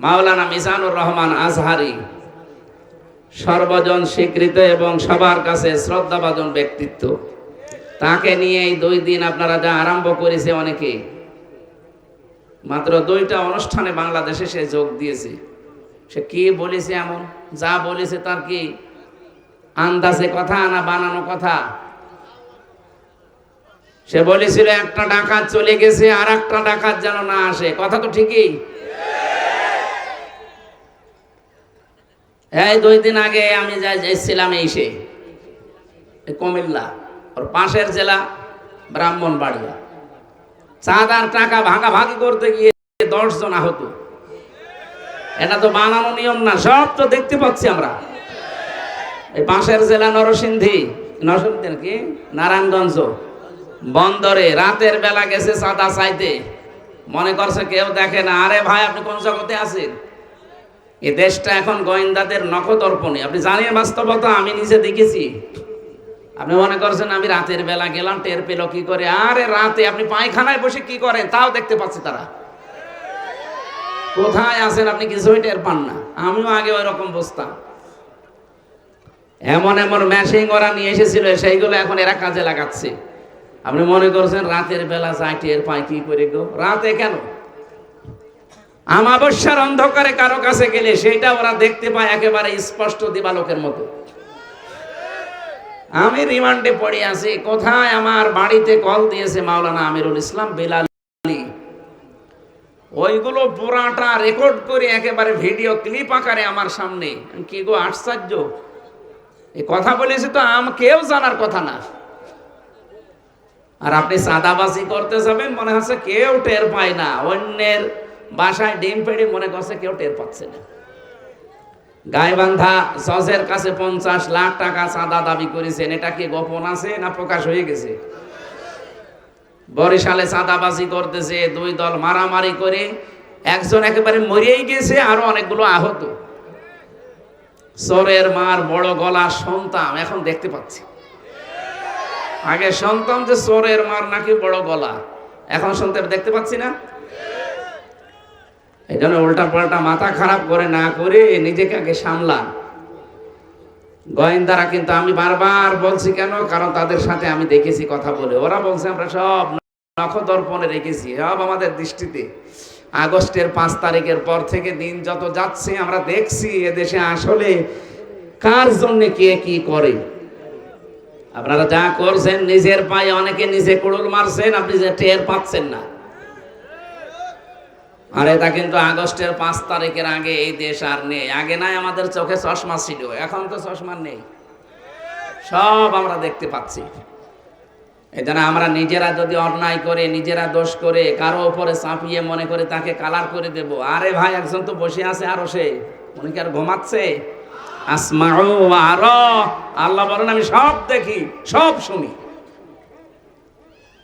মাওলানা মিজানুর রহমান আজহারি সর্বজন স্বীকৃত এবং সবার কাছে শ্রদ্ধাভাজন ব্যক্তিত্ব। তাকে নিয়ে এই 2 দিন আপনারা যা আরম্ভ করেছে, অনেকে মাত্র 2টা অনুষ্ঠানে বাংলাদেশে সে যোগ দিয়েছে। সে কি বলেছে, এমন যা বলেছে তার কি আন্দাজে কথা না বানানো কথা? সে বলেছিল একটা ডাকাত চলে গেছে, আর একটা ডাকাত যেন না আসে। কথা তো ঠিকই। এই 2 দিন আগে আমি যাইছিলাম এসে কুমিল্লা, ওর পাশের জেলা ব্রাহ্মণবাড়িয়া। চাঁদার টাকা ভাগাভাগি করতে গিয়ে 10 জন আহত। এটা তো বানানো নিয়ম না, সব তো দেখতে পাচ্ছি আমরা। এই পাশের জেলা নরসিংদী কি নারায়ণগঞ্জ বন্দরে রাতের বেলা গেছে চাঁদা চাইতে, মনে করছে কেউ দেখে না। আরে ভাই, আপনি কোন জগতে আছেন? এই দেশটা এখন গোয়েন্দাদের নখদর্পণে। আপনি জানেন বাস্তবতা, আমি নিজে দেখেছি। আপনি মনে করছেন আমি রাতের বেলা গেলাম, টের পেল কি করে? আরে রাতে আপনি পায়খানায় বসে কি করেন তাও দেখতে পাচ্ছি। তারা কোথায় আছেন আপনি কিছুই টের পান না। আমিও আগে ওই রকম বসতাম। এমন এমন মেশিন ওরা নিয়ে এসেছিল, সেইগুলো এখন এরা কাজে লাগাচ্ছে। আপনি মনে করছেন রাতের বেলা যায় টের পায় কি করে গো? রাতে কেন, আমাবস্যার অন্ধকারে কারো কাছে গেলে সেটা ওরা দেখতে পায় একেবারে স্পষ্ট দিবালোকের মতো। আমি রিমান্ডে পড়ে আছি। কোথায়? আমার বাড়িতে কল দিয়েছে মাওলানা আমিরুল ইসলাম বেলালি। ওইগুলো পুরাটা রেকর্ড করে একেবারে ভিডিও ক্লিপ আকারে আমার সামনে। কি গো আশ্চর্য! এই কথা বলেছে তো কেউ জানার কথা না। আর আপনি চাঁদাবাজি করতে যাবেন, মনে হচ্ছে কেউ টের পায় না। অন্যের বাসায় ডিম পেড়ে মনে করছে কেউ টের পাচ্ছে না। গাইবান্ধা জজের কাছে 50 লাখ টাকা চাঁদা দাবি করেছেন। এটা কি গোপন আছে না প্রকাশ হয়ে গেছে? বরিশালে চাঁদাবাজি করতেছে 2 দল মারামারি করে একজন একেবারে মরেই গেছে, আরো অনেকগুলো আহত। চোরের মার বড় গলা সন্তান এখন দেখতে পাচ্ছি। আগে সন্তান যে চোরের মার নাকি বড় গলা, এখন শুনতে দেখতে পাচ্ছি না। এই জন্য উল্টা পাল্টা মাথা খারাপ করে না করে নিজেকে আগে সামলান। গোয়েন্দারা কিন্তু, আমি বারবার বলছি কেন, কারণ তাদের সাথে আমি দেখেছি কথা বলে। ওরা বলছে আমরা সব নখদর্পণে রেখেছি, সব আমাদের দৃষ্টিতে। আগস্টের 5 তারিখের পর থেকে দিন যত যাচ্ছে আমরা দেখছি এদেশে আসলে কার জন্য কে কি করে। আপনারা যা করছেন নিজের পায়ে অনেকে নিজে কুড়ুল মারছেন, আপনি যে টের পাচ্ছেন না। আর এটা কিন্তু আগস্টের 5 তারিখের আগে এই দেশ আর নেই। আগে নাই আমাদের চোখে চশমা ছিল, এখন তো চশমা নেই, সব আমরা দেখতে পাচ্ছি। এই জন্য আমরা নিজেরা যদি অন্যায় করে, নিজেরা দোষ করে কারো উপরে চাপিয়ে মনে করে তাকে কালার করে দেব। আরে ভাই, একজন তো বসে আছে আরো, সে উনি কি আর ঘুমাচ্ছে? আসমাউ ওয়া আরা, আল্লাহ বলেন আমি সব দেখি সব শুনি।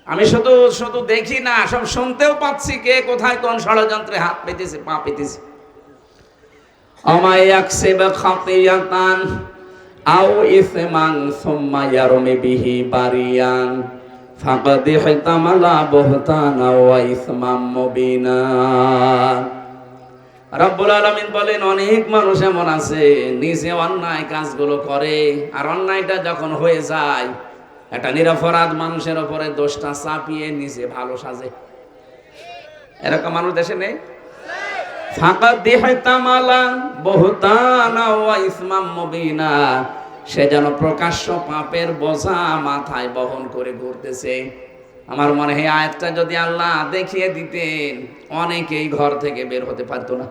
আমি শুধু শুধু দেখি না, সব শুনতেও পাচ্ছি কে কোথায় কোন ষড়যন্ত্রে হাত পেতেছে পা পেতেছে। আমায়াকসিব খাতিয়াতান আও ইসমান সুম্মা ইয়ারমি বিহি বারিয়ান ফাকাদ ইহতামালা বুহতানা ওয়া ইসমাম মুবিনা। রব্বুল আলামিন বলেন অনেক মানুষ এমন আছে নিজে অন্যায় কাজগুলো করে, আর অন্যায়টা যখন হয়ে যায় একটা নিরপরাধ মানুষের উপরে দোষটা চাপিয়ে নিজে ভালো সাজে। এরকম মানুষ দেশে নেই? ফাকাদ ইহতামালা বুহতানা ওয়া ইসমাম মুবিনা, সে যেন প্রকাশ্য পাপের বোঝা মাথায় বহন করে ঘুরতেছে। আমার মনে হয় আয়াতটা যদি আল্লাহ দেখিয়ে দিতেন অনেকেই ঘর থেকে বের হতে পারতো না।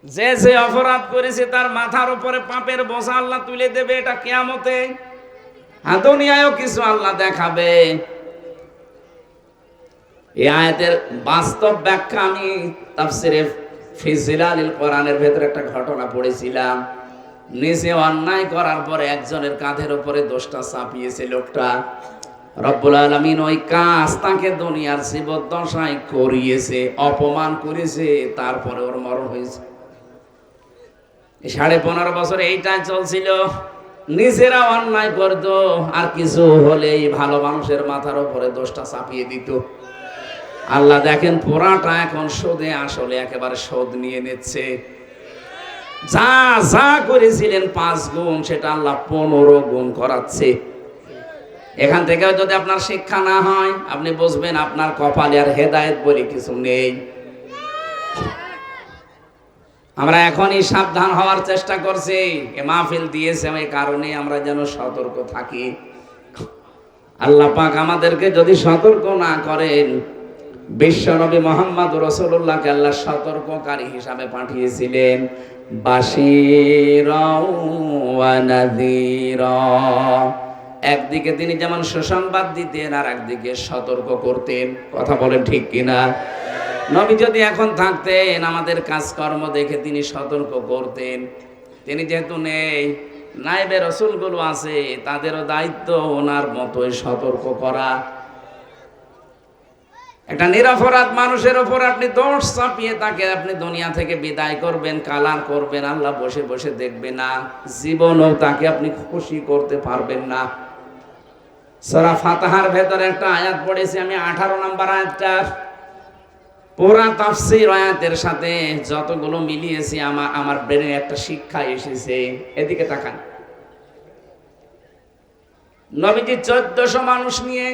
যে যে অপরাধ করেছে তার মাথার উপরে পাপের বোঝা আল্লাহ তুলে দেবে, এটা কিয়ামতে। আর দুনিয়ায়ও কিছু আল্লাহ দেখাবে। এই আয়াতের বাস্তব ব্যাখ্যা আমি তাফসিরে ফি জিলালিল কোরআনের ভেতরে একটা ঘটনা পড়েছিলাম। নিজে অন্যায় করার পরে একজনের কাঁধের উপরে দোষটা চাপিয়েছে লোকটা। রব্বুল আলামিন ওই কাজ তাকে দুনিয়ার জীবদ্দশায় করিয়েছে, অপমান করেছে, তারপরে ওর মরণ হয়েছে। 15.5 বছর এইটাই চলছিল। নিজেরা অন্যায় করতো, আর কিছু হলেই ভালো মানুষের মাথার উপরে দোষটা চাপিয়ে দিত। আল্লাহ দেখেন পুরাটা এখন সুদে আসলে একেবারে সুদ নিয়ে নিচ্ছে। যা যা করেছিলেন 5 গুণ সেটা আল্লাহ 15 গুণ করাচ্ছে। এখান থেকে যদি আপনার শিক্ষা না হয় আপনি বুঝবেন আপনার কপালে আর হেদায়েত বলে কিছু নেই। আমরা এখনই সাবধান হওয়ার চেষ্টা করছি। এ মাহফিল দিয়েছে এই কারণে আমরা যেন সতর্ক থাকি। আল্লাহ পাক আমাদেরকে যদি সতর্ক না করেন, বিশ্বনবী মুহাম্মদ রাসূলুল্লাহকে আল্লাহ সতর্ককারী হিসাবে পাঠিয়েছিলেন, বাশীরা ওয়া নাযীরা। একদিকে তিনি যেমন সুসংবাদ দিতেন আর একদিকে সতর্ক করতেন। কথা বলেন ঠিক কিনা? নবী যদি এখন থাকতেন আমাদের কাজকর্ম দেখে তিনি সতর্ক করতেন। তিনি যেহেতু নেই, নায়েবে রাসূলগুলো আছে, তাদেরও দায়িত্ব ওনার মতোই সতর্ক করা। একটা নিরপরাধ মানুষের ওপর আপনি দোষ চাপিয়ে তাকে আপনি দুনিয়া থেকে বিদায় করবেন, কালার করবেন, আল্লাহ বসে বসে দেখবে না, জীবনও তাকে আপনি খুশি করতে পারবেন না। সূরা ফাতিহার ভেতরে একটা আয়াত পড়েছি আমি, 18 নম্বর আয়াতটা। পুরা তাফসীর আয়াতের সাথে যতগুলো মিলিয়েছি আমার ব্রেনে একটা শিক্ষা এসেছে। এদিকে তাকান। নবীজি 1400 মানুষ নিয়ে,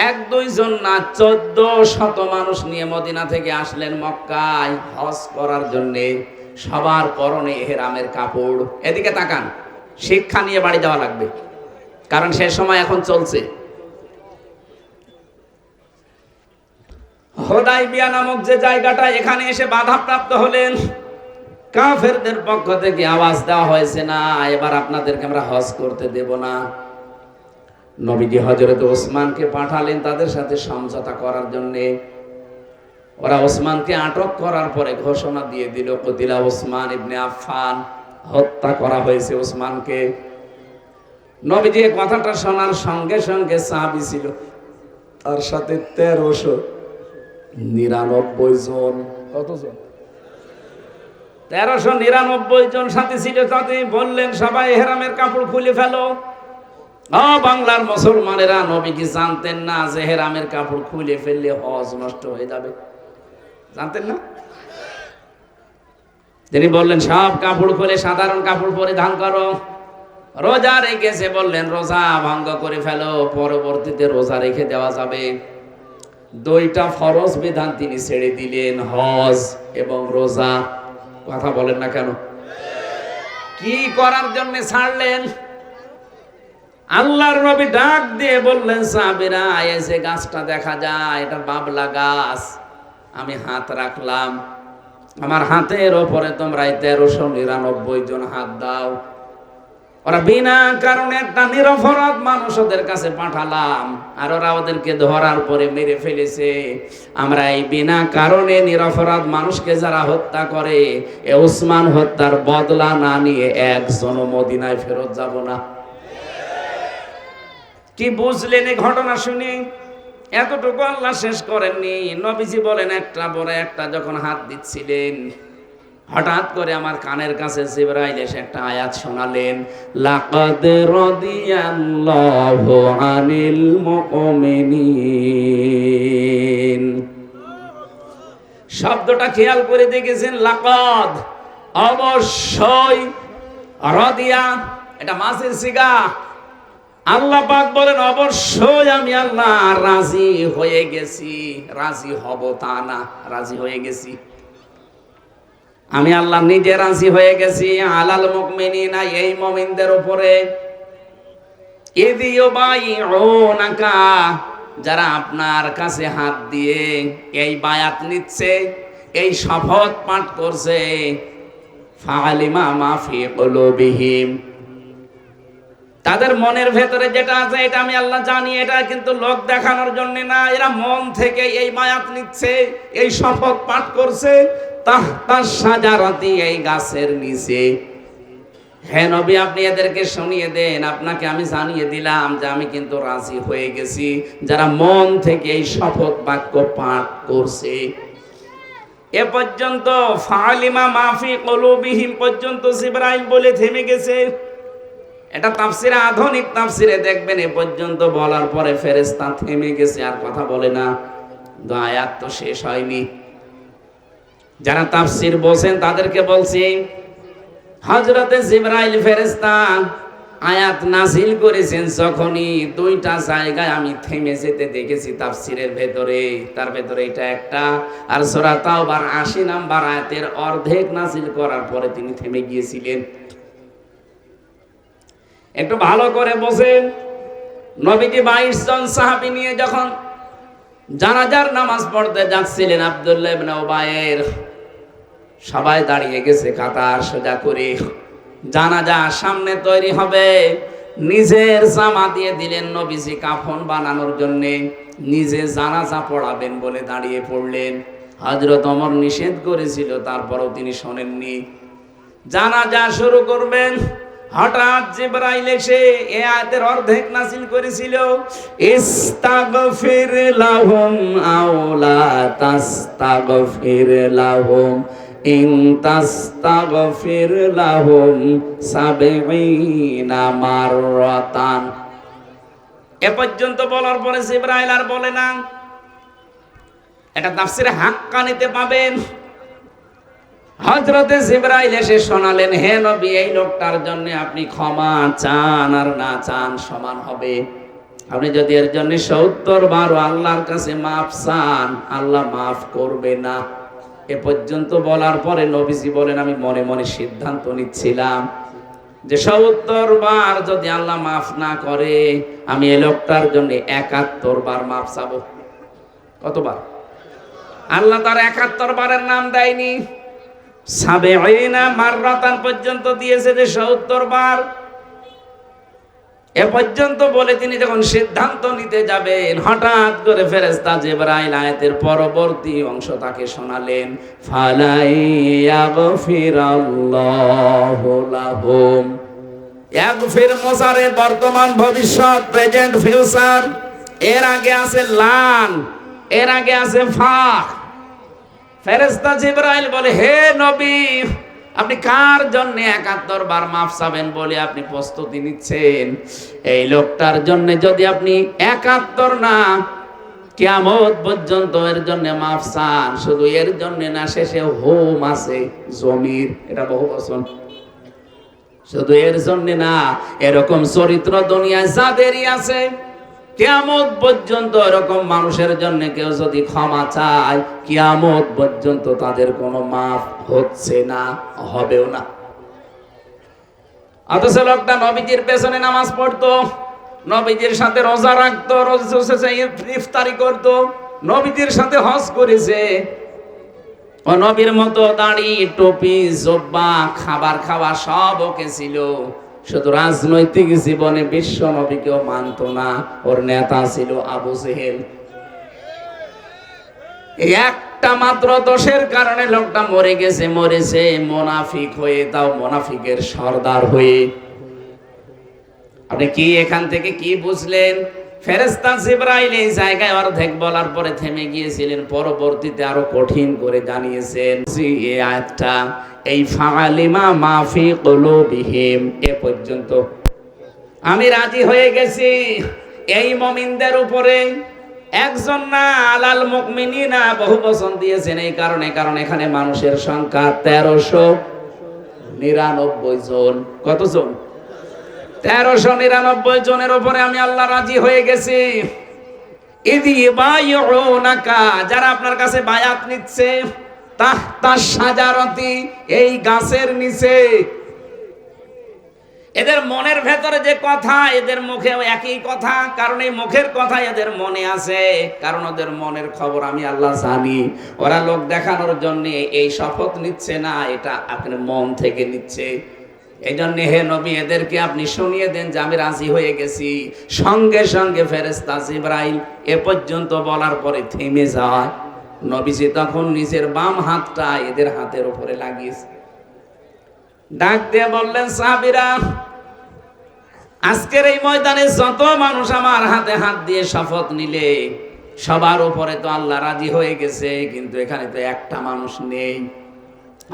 1-2 জন না 1400 মানুষ নিয়ে মদিনা থেকে আসলেন মক্কায় হজ করার জন্য। সবার পরনে ইহরামের কাপড়। এদিকে তাকান, শিক্ষা নিয়ে বাড়ি যাওয়া লাগবে, কারণ সে সময় এখন চলছে। হুদায়বিয়া নামক যে জায়গাটা, এখানে এসে বাধাপ্রাপ্ত হলেন। কাফেরদের পক্ষ থেকে আওয়াজ দেওয়া হয়েছে, না এবার আপনাদেরকে আমরা হজ করতে দেব না। নবীজি হযরত ওসমানকে পাঠালেন তাদের সাথে সমঝোতা করার জন্য। ওরা ওসমানকে আটক করার পরে ঘোষণা দিয়ে দিল, কতিলা ওসমান ইবনে আফফান, হত্যা করা হয়েছে ওসমানকে। নবীজি এই কথাটা শোনার সঙ্গে সঙ্গে সাহাবী ছিল তার সাথে 1399 জন। কতজন? 1399 জন সাথী ছিল। তাতে বললেন সবাই ইহরামের কাপড় খুলে ফেলো। বাংলার মুসলমানেরা, নবী কি জানতেন না যে ইহরামের কাপড় খুলে ফেললে হজ নষ্ট হয়ে যাবে? জানতেন না? তিনি বললেন সব কাপড় খুলে সাধারণ কাপড় পরিধান করো। রোজা রেখেছে, বললেন রোজা ভঙ্গ করে ফেলো, পরবর্তীতে রোজা রেখে দেওয়া যাবে। 2টা ফরজ বিধান তিনি ছেড়ে দিলেন, হজ এবং রোজা। কথা বলেন না কেন? কি করার জন্য ছাড়লেন? আল্লাহর নবী ডাক দিয়ে বললেন, সাহাবীরা এসে গাছটা দেখা যায়, এটা বাবলা গাছ। আমি হাত রাখলাম, আমার হাতের ওপরে তোমরা 1399 জন হাত দাও। ওরা বিনা কারণে একটা নিরপরাধ মানুষ ওদের কাছে পাঠালাম, আর ওরা ওদেরকে ধরার পরে মেরে ফেলেছে। আমরা এই বিনা কারণে নিরপরাধ মানুষকে যারা হত্যা করে, এ ওসমান হত্যার বদলা না নিয়ে একজনও মদিনায় ফেরত যাব না। কি বুঝলেন এই ঘটনা শুনে? এতটুকু আল্লাহ শেষ করেননি। নবীজি বলেন, একটা পরে একটা যখন হাত দিচ্ছিলেন, হঠাৎ করে আমার কানের কাছে জিবরাইল এসে একটা আয়াত শোনালেন, লাকাদ রাদিয়াল্লাহু আনিল মুমিনিন। শব্দটা খেয়াল করে দেখেছেন? লাকাদ, অবশ্যই, রাদিয়া এটা মাসের সিগা। আল্লাহ পাক বলেন অবশ্যই আমি আল্লাহ রাজি হয়ে গেছি। রাজি হব তা না, রাজি হয়ে গেছি। আমি আল্লাহ নিজে রাজি হয়ে গেছি আলাল মুমিনিনা, এই মুমিনদের উপরে, ইযিউবাইউনাকা, যারা আপনার কাছে হাত দিয়ে এই বায়াত নিচ্ছে, এই শপথ পাঠ করছে, ফাআলিমা মা ফি কুলুবিহিম, তাদের মনের ভেতরে যেটা আছে এটা আমি আল্লাহ জানি। এটা কিন্তু লোক দেখানোর জন্য না, এরা মন থেকে এই বায়াত নিচ্ছে, এই শপথ পাঠ করছে। তাহতা শাজারাতি, এই গাছের নিচে। হে নবী আপনি এদেরকে শুনিয়ে দেন, আপনাকে আমি জানিয়ে দিলাম যে আমি কিন্তু রাজি হয়ে গেছি, যারা মন থেকে এই শপথ বাক্য পাঠ করছে। এ পর্যন্ত ফালিমা মাফি কুলুবিহিম পর্যন্ত জিবরাইল বলে থেমে গেছে। এটা তাফসিরে, আধুনিক তাফসিরে দেখবেন এ পর্যন্ত বলার পরে ফেরেশতা থেমে গেছে, আর কথা বলে না। আয়াত তো শেষ হয়নি। যারা তাফসীর বলছেন তাদেরকে বলছি, হযরতে জিবরাইল ফেরেশতা আয়াত নাযিল করেছেন যখনই দুইটা জায়গায় আমি থেমে যেতে দেখেছি তাফসীরের ভেতরে। তার ভেতরে এটা একটা, আর সূরা তাওবার ৮০ নম্বর আয়াতের অর্ধেক নাযিল করার পরে তিনি থেমে গিয়েছিলেন। একটু ভালো করে বোঝেন, নবীজি ২২ জন সাহাবী নিয়ে যখন জানাজার নামাজ পড়তে যাচ্ছিলেন, আব্দুল্লাহ ইবনে উবাইয়ের সবাই দাঁড়িয়ে গেছে কাতার সোজা করে। জানাজা সামনে তৈরি হবে, নিজের জামা দিয়ে দিলেন নবীজি কাফন বানানোর জন্য, নিজে জানাজা পড়াবেন বলে দাঁড়িয়ে পড়লেন। হযরত ওমর নিষেধ করেছিল, তারপরও তিনি শোনেননি। জানাজা শুরু করবেন, হঠাৎ জিবরাইল এসে এই আয়াতের অর্ধেক নাযিল করেছিল, ইস্তাগফির লাহুম আও লা তাস্তাগফির লাহুম ইন তাস্তাগফির লাহুম ৭০ মাররাতান। এ পর্যন্ত বলার পরে জিবরাইল আর বলে না। এটা তাফসীরে হাক্কানিতে পাবেন। হযরতে জিবরাইল এসে শোনালেন, হে নবী, এই লোকটার জন্য আপনি ক্ষমা চান আর না চান সমান হবে। আপনি যদি এর জন্য ৭০ বারও আল্লাহর কাছে মাফ চান, আল্লাহ মাফ করবে না। এ পর্যন্ত বলার পরে নবীজি বলেন, আমি মনে মনে সিদ্ধান্ত নিচ্ছিলাম যে ৭০ বার যদি আল্লাহ মাফ না করে, আমি এই লোকটার জন্য ৭১ বার মাফ চাবো। কতবার? আল্লাহ তার ৭১ বারের নাম দেয়নি, ৭০ মাররাতান পর্যন্ত দিয়েছে, যে ৭০ বার। এ পর্যন্ত বলে তিনি যখন সিদ্ধান্ত নিতে যাবেন, হঠাৎ করে ফেরেশতা জিবরাইল আয়াতের পরবর্তী অংশ তাকে শোনালেন, ফালাইয়াগফিরাল্লাহু লাহুম। ইয়াগফির মুসারে বর্তমান, ভবিষ্যৎ, প্রেজেন্ট, ফিউচার। এর আগে আছে লান, এর আগে আছে ফা। ফেরেশতা জিবরাইল বলে, হে নবী, আপনি কার জন্য ৭১ বার মাফ চাবেন বলে আপনি প্রস্তুতি নিচ্ছেন? এই লোকটার জন্য যদি আপনি ৭১ না, কিয়ামত পর্যন্ত এর জন্য মাফ চান, শুধু এর জন্য না, শেষে হোম আছে জমির, এটা বহু বচন, শুধু এর জন্য না, এরকম চরিত্র দুনিয়ায় যাদেরই আছে, কিয়ামত পর্যন্ত এরকম মানুষের জন্য কেউ যদি ক্ষমা চায়, কিয়ামত পর্যন্ত তাদের কোনো মাফ হচ্ছে না, হবেও না। অথচ লোকটা নবীজির পেছনে নামাজ পড়তো, নবীজির সাথে রোজা রাখতো, ইফতারি করতো, নবীজির সাথে হজ করেছে, ও নবীর মতো দাড়ি, টুপি, জুব্বা, খাবার খাওয়া সব ওকে ছিল। শুধু রাজনৈতিক জীবনে বিশ্ব নবীকেও মানত না, ওর নেতা ছিল আবু জেহেল। একটা মাত্র দোষের কারণে লোকটা মরে গেছে, মরেছে মুনাফিক হয়ে, তাও মুনাফিকের সর্দার হয়ে। আপনি কি এখান থেকে কি বুঝলেন? ফেরেশতা জিবরাইল এই জায়গায় অর্ধেক বলার পরে থেমে গিয়েছিলেন, পরবর্তীতে আরো কঠিন করে জানিয়েছেন। এই আয়াতটা, এই ফাআলিমা মাফি কুলুবিহিম, এ পর্যন্ত আমি রাজি হয়ে গেছি এই মুমিনদের উপরে। একজন না, আলাল মুমিনিনা বহু বচন দিয়েছেন এই কারণে, কারণ এখানে মানুষের সংখ্যা ১৩৯৯ জন। কত জন? ১৩৯৯ জনের উপরে আমি আল্লাহ রাজি হয়ে গেছি। ইদি বায়ুনাকা, যারা আপনার কাছে বায়াত নিচ্ছে, তাহতা শাজারতি, এই গাছের নিচে। এদের মনের ভেতরে যে কথা, এদের মুখেও একই কথা, কারণ এই মুখের কথা এদের মনে আছে, কারণ ওদের মনের খবর আমি আল্লাহ জানি। ওরা লোক দেখানোর জন্য এই শপথ নিচ্ছে না, এটা আপনার মন থেকে নিচ্ছে। এই জন্য হে নবী, এদেরকে আপনি শুনিয়ে দেন যে আমি রাজি হয়ে গেছি। সঙ্গে সঙ্গে ফেরেশতা জিবরাইল এ পর্যন্ত বলার পরে থেমে যায়। নবীজি তখন নিজের বাম হাতটা এদের হাতের উপরে লাগিয়েছে, ডাক দিয়ে বললেন, সাহাবীরা, আজকের এই ময়দানে যত মানুষ আমার হাতে হাত দিয়ে শপথ নিলে, সবার উপরে তো আল্লাহ রাজি হয়ে গেছে, কিন্তু এখানে তো একটা মানুষ নেই।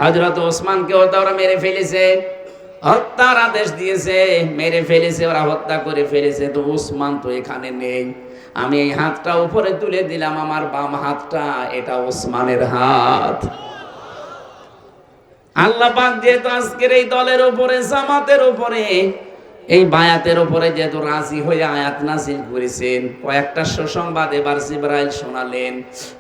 হযরত ওসমানকেও তো ওরা মেরে ফেলেছে, হত্যার আদেশ দিয়েছে, মেরে ফেলেছে, ওরা হত্যা করে ফেলেছে। তো ওসমান তো এখানে নেই, আমি এই হাতটা উপরে তুলে দিলাম, আমার বাম হাতটা, এটা ওসমানের হাত। আল্লাহ পাক যেহেতু আজকের এই দলের উপরে, জামাতের উপরে, এই বায়াতের উপরে যেহেতু রাজি হয়ে আয়াত নাযিল করেছেন, কয়েকটা সুসংবাদ এবার জিবরাইল শোনালেন।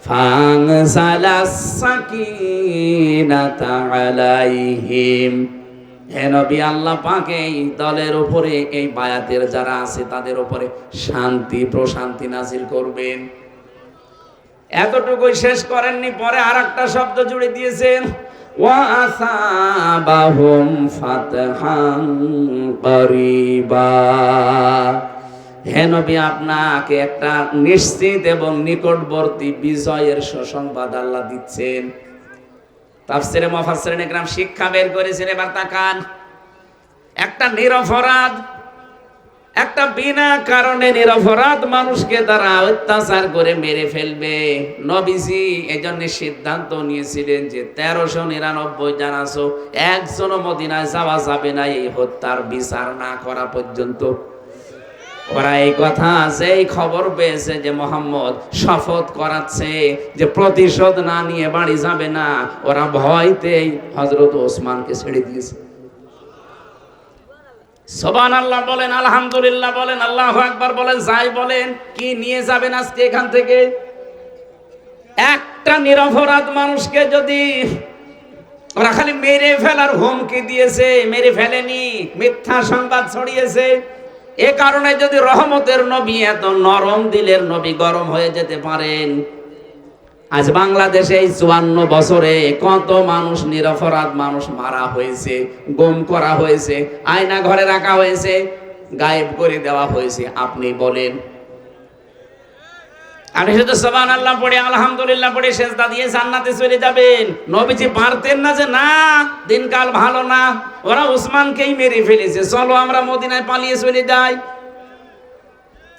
ফানজালাস সাকিনাতা আলাইহিম, হে নবী, আল্লাহ পাক এই দলের উপরে, এই বায়াতের যারা আছে তাদের উপরে শান্তি প্রশান্তি নাযিল করবেন। এতটুকুই শেষ করেননি, পরে আরেকটা শব্দ জুড়ে দিয়েছেন, ওয়া আসাবাহুম ফাতহান করিবা। হে নবী, আপনাকে একটা নিশ্চিত এবং নিকটবর্তী বিজয়ের সুসংবাদ আল্লাহ দিচ্ছেন। তাফসিরে মুফাসসিরিন ইকরাম শিক্ষা বের করেছেন। এবার তাকান, একটা নিরপরাধ, একটা বিনা কারণে নিরপরাধ মানুষকে তারা অত্যাচার করে মেরে ফেলবে। নবীজি এজন্য সিদ্ধান্ত নিয়েছিলেন যে 1399 জন আছো, একজনও মদিনায় যাওয়া যাবে না এই হত্যার বিচার না করা পর্যন্ত। ওরা এই কথা, যেই খবর পেয়েছে যে মুহাম্মদ শপথ করাচ্ছে যে প্রতিশোধ না নিয়ে বাড়ি যাবে না, ওরা ভয়তেই হযরত ওসমানকে ছেড়ে দিয়েছে। সুবহানাল্লাহ বলেন, আলহামদুলিল্লাহ বলেন, আল্লাহু আকবার বলেন, যাই বলেন। কি নিয়ে যাবেন আজকে এখান থেকে? একটা নিরপরাধ মানুষকে যদি ওরা খালি মেরে ফেলার হুমকি দিয়েছে, মেরে ফেলেনি, মিথ্যা সংবাদ ছড়িয়েছে, এ কারণে যদি রহমতের নবী, এত নরম দিলের নবী গরম হয়ে যেতে পারেন, আজ বাংলাদেশে এই 54 বছরে কত মানুষ, নিরপরাধ মানুষ মারা হয়েছে, গুম করা হয়েছে, আয়না ঘরে রাখা হয়েছে, গায়েব করে দেওয়া হয়েছে, আপনি বলেন। আপনি শুধু সুবহানাল্লাহ পড়ে, আলহামদুলিল্লাহ পড়ে সেজদা দিয়ে জান্নাতে চলে যাবেন। নবীজি পারতেন না যে না, দিনকাল ভালো না, ওরা ওসমানকেই মেরে ফেলেছে, চলো আমরা মদিনায় পালিয়ে চলে যাই।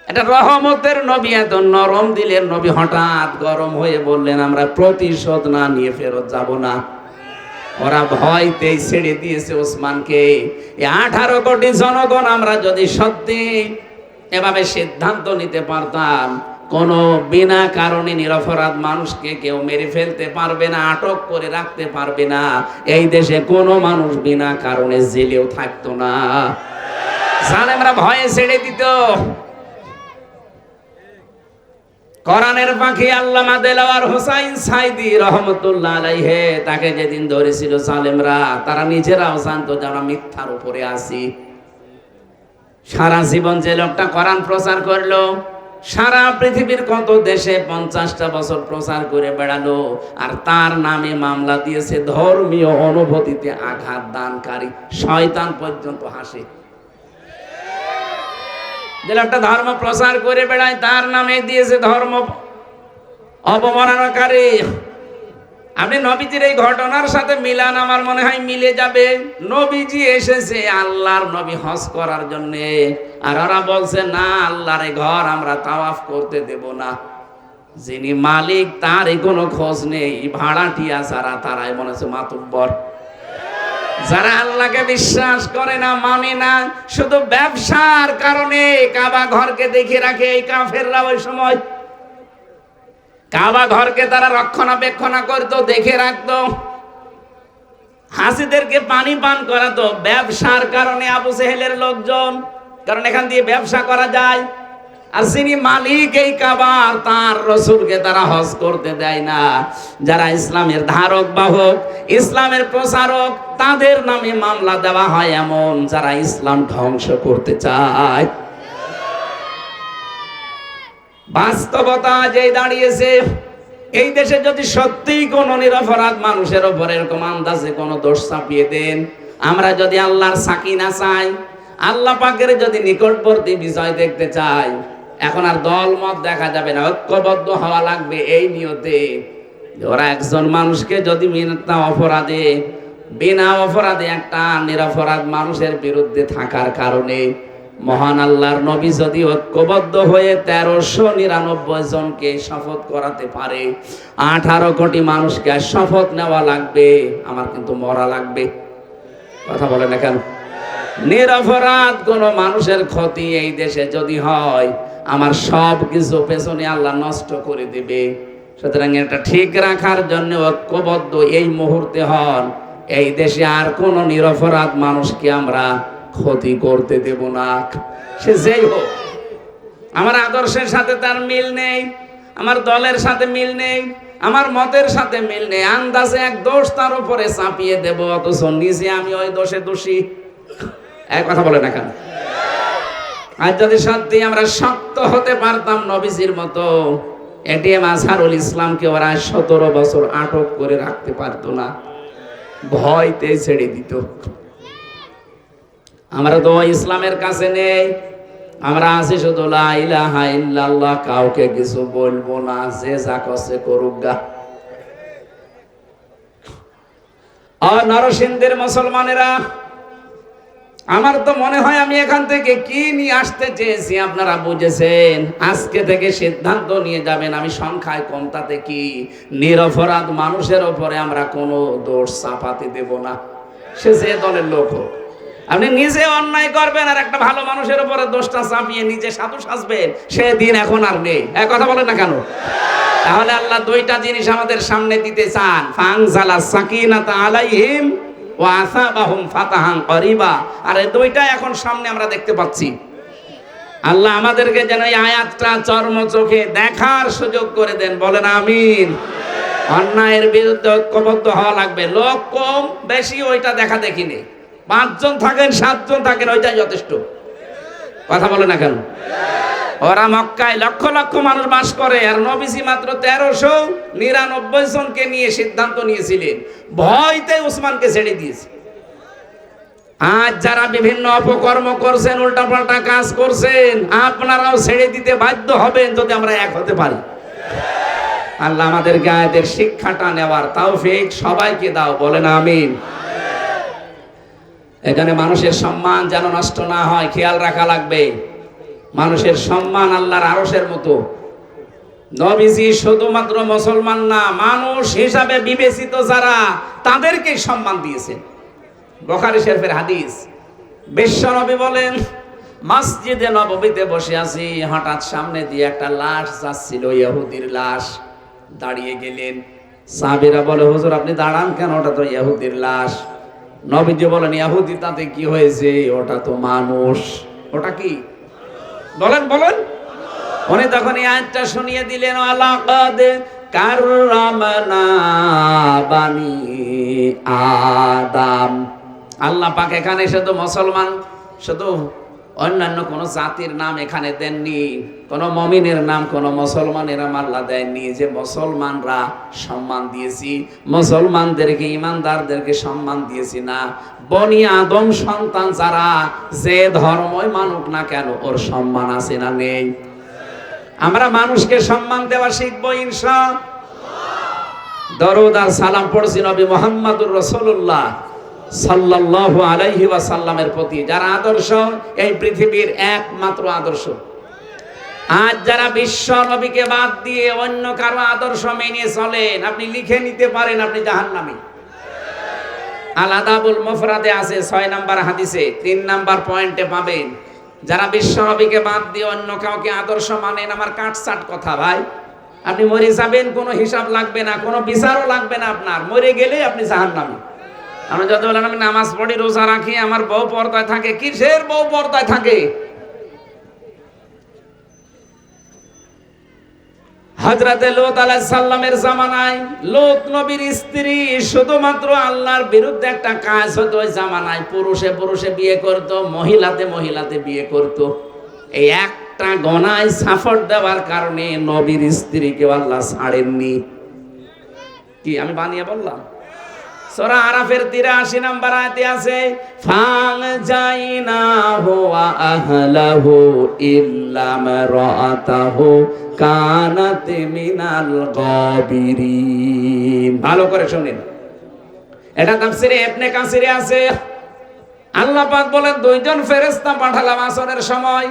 এটা রহমতের নবী, এত নরম দিলের নবী হঠাৎ গরম হয়ে বললেন আমরা প্রতিশোধ না নিয়ে ফেরত যাব না। ওরা ভয়তেই ছেড়ে দিয়েছে ওসমানকে। এই 18 কোটি জনগণ আমরা যদি সত্যি এভাবে সিদ্ধান্ত নিতে পারতাম, কোনো বিনা কারণে নিরপরাধ মানুষকে কেউ মেরে ফেলতে পারবে না, আটক করে রাখতে পারবে না, এই দেশে কোনো মানুষ বিনা কারণে জেলেও থাকতো না। জালেমরা ভয়ে ছেড়ে দিত। কোরআনের পাখি আল্লামা দেলাওয়ার হোসাইন সাইদি রহমতুল্লাহ আলাইহি, তাকে যেদিন ধরেছিল জালেমরা, তারা নিজেরাও জানতো যে আমরা মিথ্যার উপরে আছি। সারা জীবন যে লোকটা কোরআন প্রচার করলো, সারা পৃথিবীর কত দেশে 50টা বছর প্রচার করে বেড়ালো, আর তার নামে মামলা দিয়েছে ধর্মীয় অনুভূতিতে আঘাত দানকারী, শয়তান পর্যন্ত হাসে। যে লোকটা ধর্ম প্রচার করে বেড়ায়, তার নামে দিয়েছে ধর্ম অবমাননাকারী। আপনি নবীজির এই ঘটনার সাথে মিলান, আমার মনে হয় মিলে যাবে। নবীজি এসেছে আল্লাহর নবী হজ করার জন্য, আর ওরা বলছে না, আল্লাহর ঘর আমরা তাওয়াফ করতে দেব না। যিনি মালিক তারই কোনো খোঁজ নেই, ভাড়াটিয়া যারা তারাই মনে হচ্ছে মাতুব্বর। যারা আল্লাহকে বিশ্বাস করে না, মানে না, শুধু ব্যবসার কারণে কাবা ঘরকে দেখে রাখে এই কাফেররা। ওই সময় কাবা ঘরকে তারা রক্ষণাবেক্ষণ করতো, দেখে রাখতো, হাসিদেরকে পানি পান করাতো ব্যবসার কারণে। আবু জেহেলের লোকজন, কারণ এখান দিয়ে ব্যবসা করা যায়। আর যিনি মালিক এই কাবার, তার রাসূলকে তারা হজ করতে দেয় না। যারা ইসলামের ধারক বাহক, ইসলামের প্রচারক, তাদের নামে মামলা দেওয়া হয় এমন যারা ইসলাম ধ্বংস করতে চায়। বাস্তবতা যেই দাঁড়িয়েছে, এই দেশে যদি সত্যিই কোনো নিরপরাধ মানুষের উপর এরকম আন্দাজে কোনো দোষ চাপিয়ে দেন, আমরা যদি আল্লাহর সাকিনা চাই, আল্লাহ পাকের যদি নিকটবর্তী বিজয় দেখতে চাই, এখন আর দল মত দেখা যাবে না, ঐক্যবদ্ধ হওয়া লাগবে এই নিয়তে। ওরা একজন মানুষকে যদি বিনা অপরাধে একটা নিরপরাধ মানুষের বিরুদ্ধে থাকার কারণে মহান আল্লাহর নবী যদি ঐক্যবদ্ধ হয়ে 1399 জনকে শপথ করাতে পারে, 18 কোটি মানুষকে শপথ নেওয়া লাগবে, আমার কিন্তু মরা লাগবে। কথা বলে না কেন? নিরপরাধ কোন মানুষের ক্ষতি এই দেশে যদি হয়, আমার সব কিছু পেছনে আল্লাহ নষ্ট করে দিবে। সুতরাং এটা ঠিক রাখার জন্য ঐক্যবদ্ধ এই মুহূর্তে হন। এই দেশে আর কোন নিরপরাধ মানুষকে আমরা ক্ষতি করতে দেব না, সে যেই হোক। আমার আদর্শের সাথে তার মিল নেই, আমার দলের সাথে মিল নেই, আমার মতের সাথে মিল নেই, আন্দাজে এক দোষ তার উপরে চাপিয়ে দেব, অথচ নিজে আমি ওই দোষে দোষী। এক কথা বলে না কেন? আজ যদি সত্যি আমরা শক্ত হতে পারতাম নবীজির মতো, এটিএম আজহারুল ইসলামকে ওরা 17 বছর আটক করে রাখতে পারতো না, ভয়তে ছেড়ে দিত। আমরা তো ইসলামের কাছে নেই, আমরা আছি শুধু লা ইলাহা ইল্লাল্লাহ, কাউকে কিছু বলবো না, যে যা করছে করুক গা। আর নরসিংদীর মুসলমানেরা, আমার তো মনে হয় আমি এখান থেকে কি নিয়ে আসতে চেয়েছি আপনারা বুঝেছেন। আজকে থেকে সিদ্ধান্ত নিয়ে যাবেন, আমি সংখ্যায় কম তাতে কি, নিরপরাধ মানুষের ওপরে আমরা কোনো দোষ চাপাতে দেব না, সে যে দলের লোক হোক। আপনি নিজে অন্যায় করবেন আর একটা ভালো মানুষের উপরে দোষটা চাপিয়ে নিজে সাধু সাজবেন, সে দিন এখন আর নেই। এক কথা বলেন না কেন? তাহলে আল্লাহ দুইটা জিনিস আমাদের সামনে দিতে চান, ফানজালা সাকিনাতা আলাইহিম ওয়া আসাবাহুম ফাতাহান করিবা। আর এই দুইটা এখন সামনে আমরা দেখতে পাচ্ছি। আল্লাহ আমাদেরকে যেন এই আয়াতটা চর্ম চোখে দেখার সুযোগ করে দেন, বলেন আমিন। অন্যায়ের বিরুদ্ধে ঐক্যবদ্ধ হওয়া লাগবে। লোক কম বেশি ওইটা দেখা দেখি নেই, 5 জন থাকেন 7 জন থাকেন, ওইটাই যথেষ্ট। কথা বলে না কেন? ওরা মক্কায় লক্ষ লক্ষ মানুষ বাস করে, আর নবীজি মাত্র 1399 জনকে নিয়ে সিদ্ধান্ত নিয়েছিলেন, ভয়তে উসমানকে ছেড়ে দিয়েছে। আজ যারা বিভিন্ন অপকর্ম করছেন, উল্টাপাল্টা কাজ করছেন, আপনারাও ছেড়ে দিতে বাধ্য হবেন যদি আমরা এক হতে পারি। আল্লাহ আমাদেরকে আয়াতের শিক্ষাটা নেওয়ার তৌফিক সবাইকে দাও, বলেন আমিন। এখানে মানুষের সম্মান যেন নষ্ট না হয়, খেয়াল রাখা লাগবে। মানুষের সম্মান আল্লাহর আরশের মতো। নবীজি শুধুমাত্র মুসলমান না, মানুষ হিসাবে বিবেচিত যারা, তাদেরকে সম্মান দিয়েছেন। বুখারী শরীফের হাদিস, বিশ্ব নবী বলেন, মসজিদে নববীতে বসে আছি, হঠাৎ সামনে দিয়ে একটা লাশ যাচ্ছিল, ইহুদির লাশ। দাঁড়িয়ে গেলেন। সাহাবীরা বলে, হুজুর আপনি দাঁড়ান কেন? ওটা তো ইহুদির লাশ। নবীজি বলেন, ইহুদি তাতে কি হয়েছে? ওটা তো মানুষ। ওটা কি? বলেন বলেন। উনি তখন এই আয়াতটা শুনিয়ে দিলেন, ওয়ালাকাদ কাররামনা বানি আদম। আল্লাহ পাক এখানে শুধু মুসলমান, শুধু অন্যান্য কোন জাতির নাম এখানে দেননি, কোন মুমিনের নাম কোন মুসলমানের নাম আল্লাহ দেননি। যে মুসলমানরা সম্মান দিয়েছি, মুসলমানদেরকে, ইমানদারদেরকে সম্মান দিয়েছি না, বনি আদম সন্তান যারা, যে ধর্মই মানুক না কেন, ওর সম্মান আছে না নেই? আমরা মানুষকে সম্মান দেওয়া শিখবো ইনশাআল্লাহ। দরুদ আর সালাম পড়ছি নবী মুহাম্মদুর রাসূলুল্লাহ সাল্লাল্লাহু আলাইহি ওয়াসাল্লামের প্রতি, যার আদর্শ এই পৃথিবীর একমাত্র আদর্শ। আজ যারা বিশ্ব নবীকে বাদ দিয়ে অন্য কারো আদর্শ মেনে চলেন, আপনি লিখে নিতে পারেন আপনি জাহান্নামী। আল আদাবুল মুফরাদে আছে 6 নাম্বার হাদিসে 3 নাম্বার পয়েন্টে পাবেন। যারা বিশ্ব নবীকে বাদ দিয়ে অন্য কাউকে আদর্শ মানেন, আমার কাটছাট কথা ভাই, আপনি মরে যাবেন, কোনো হিসাব লাগবে না, কোনো বিচারও লাগবে না আপনার, মরে গেলেই আপনি জাহান্নামী। আমরা যত বলেন আমি নামাজ পড়ি, রোজা রাখি, আমার বউ পর্দায় থাকে, কিসের বউ পর্দায় থাকে? হযরতে লূত আলাইহিস সালামের জামানায় লূত নবীর স্ত্রী শুধুমাত্র আল্লাহর বিরুদ্ধে একটা কাজ হতো, ওই জামানায় পুরুষে পুরুষে বিয়ে করত, মহিলাতে মহিলাতে বিয়ে করত। এই একটা গনায় সাফড় দেওয়ার কারণে নবীর স্ত্রীকে আল্লাহ ছাড়েননি। কি আমি বানিয়ে বললাম? সূরা আরাফের 83 নাম্বার আয়াতে আছে, ফানজাইনাহু ওয়া আহলাহু ইল্লা মারাতাহু কানাত মিনাল গাবিরিন। ভালো করে শুনেন, এটা তাফসীরে ইবনে কাসিরে আছে। আল্লাহ পাক বলেন, 2 জন ফেরেশতা পাঠালাম আসরের সময়।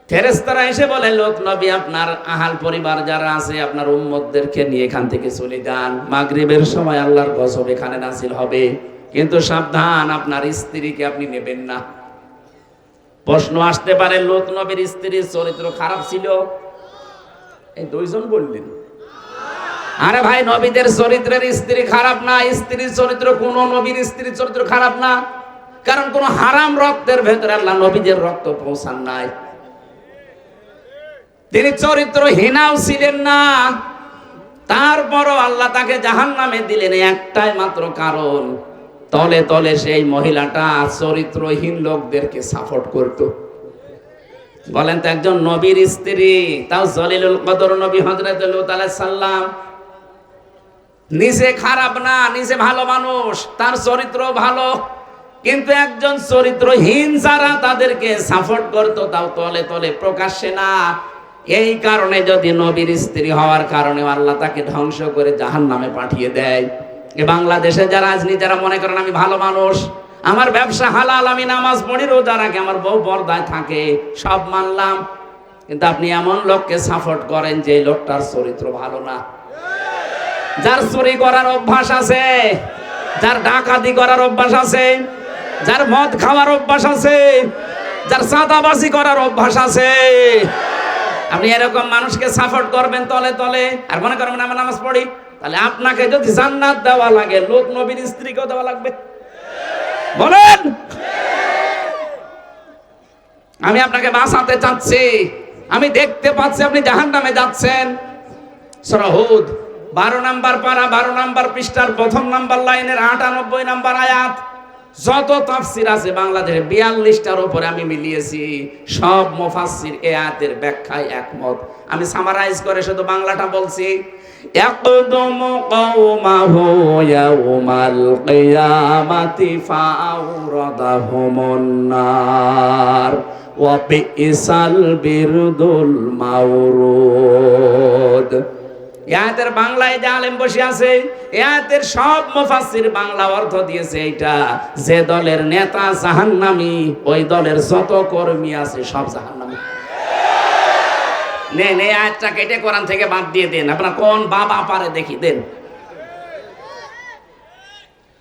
ফেরেশতারা এসে বলে, লোক নবী আপনার আহাল পরিবার যারা আছে, আপনার উম্মতদেরকে নিয়ে এখান থেকে চলে যান, মাগরিবের সময় আল্লাহর গজব এখানে নাযিল হবে। কিন্তু সাবধান, আপনার স্ত্রীকে আপনি নেবেন না। প্রশ্ন আসতে পারে, লূত নবীর স্ত্রীর চরিত্র খারাপ ছিল? এই দুইজন বললেন। আরে ভাই, নবীদের চরিত্রের স্ত্রী খারাপ না, স্ত্রীর চরিত্র কোন নবীর স্ত্রীর চরিত্র খারাপ না। কারণ কোন হারাম রক্তের ভেতরে আল্লাহ নবীদের রক্ত পৌঁছান নাই। তিনি চরিত্রহীনাও ছিলেন না, তারপরও আল্লাহ তাকে জাহান্নামে দিলেন একটাই মাত্র কারণ, তলে তলে সেই মহিলাটা চরিত্রহীন লোকদেরকে সাপোর্ট করত। বলেন তো, একজন নবীর স্ত্রী, তাও জলিলুল কদর নবী হযরত লূত আলাইহিস সালাম, নিজে খারাপ না, নিজে ভালো মানুষ, তার চরিত্র ভালো, কিন্তু একজন চরিত্রহীন যারা তাদেরকে সাপোর্ট করত, তাও তলে তলে প্রকাশ্যে না। এই কারণে যদি নবীর স্ত্রী হওয়ার কারণে আল্লাহ তাকে ধ্বংস করে জাহান্নামে পাঠিয়ে দেয়। এ বাংলাদেশে যারা আজনি যারা মনে করেন আমি ভালো মানুষ, আমার ব্যবসা হালাল, আমি নামাজ পড়ি, রোজা রাখি, আমার বউ পর্দায় থাকে, সব মানলাম, কিন্তু আপনি এমন লোককে সাপোর্ট করেন যে লোকটার চরিত্র ভালো না, যার চুরি করার অভ্যাস আছে, যার ডাকাতি করার অভ্যাস আছে, যার মদ খাওয়ার অভ্যাস আছে, যার চাঁদাবাজি করার অভ্যাস আছে, আপনি এরকম মানুষকে সাপোর্ট করবেন তলে তলে, আর মনে করবেন আমরা নামাজ পড়ি। তাহলে আপনাকে যদি জান্নাত দেওয়া লাগে, লূত নবীর স্ত্রীকেও দেওয়া লাগবে? বলেন। আমি আপনাকে বাঁচাতে চাচ্ছি, আমি দেখতে পাচ্ছি আপনি জাহান্নামে যাচ্ছেন। সূরা হুদ 12 নম্বর পারা 12 নম্বর পৃষ্ঠার 1 নম্বর লাইনের 98 নম্বর আয়াত। যত তাফসীর আছে বাংলাদেশে 42টার উপরে আমি মিলিয়েছি, সব মুফাসসির এই আয়াতের ব্যাখ্যায় একমত। আমি সামারাইজ করে শুধু বাংলাটা বলছি। ইয়াকদুমু কওমাহু ইয়াউমাল কিয়ামাতি ফাআওরাদাহুমুন নার ওয়া বিইসাল বিরদুল মাওরুদ। আয়াতের বাংলায় যে আলেম বসে আছে, আয়াতের সব মুফাসসির বাংলা অর্থ দিয়েছে এইটা, যে দলের নেতা জাহান্নামী, ওই দলের যত কর্মী আছে সব জাহান্নামী। নেন এই আয়াতটা কেটে কোরআন থেকে বাদ দিয়ে দেন, আপনার কোন বাবা পারে দেখি দেন।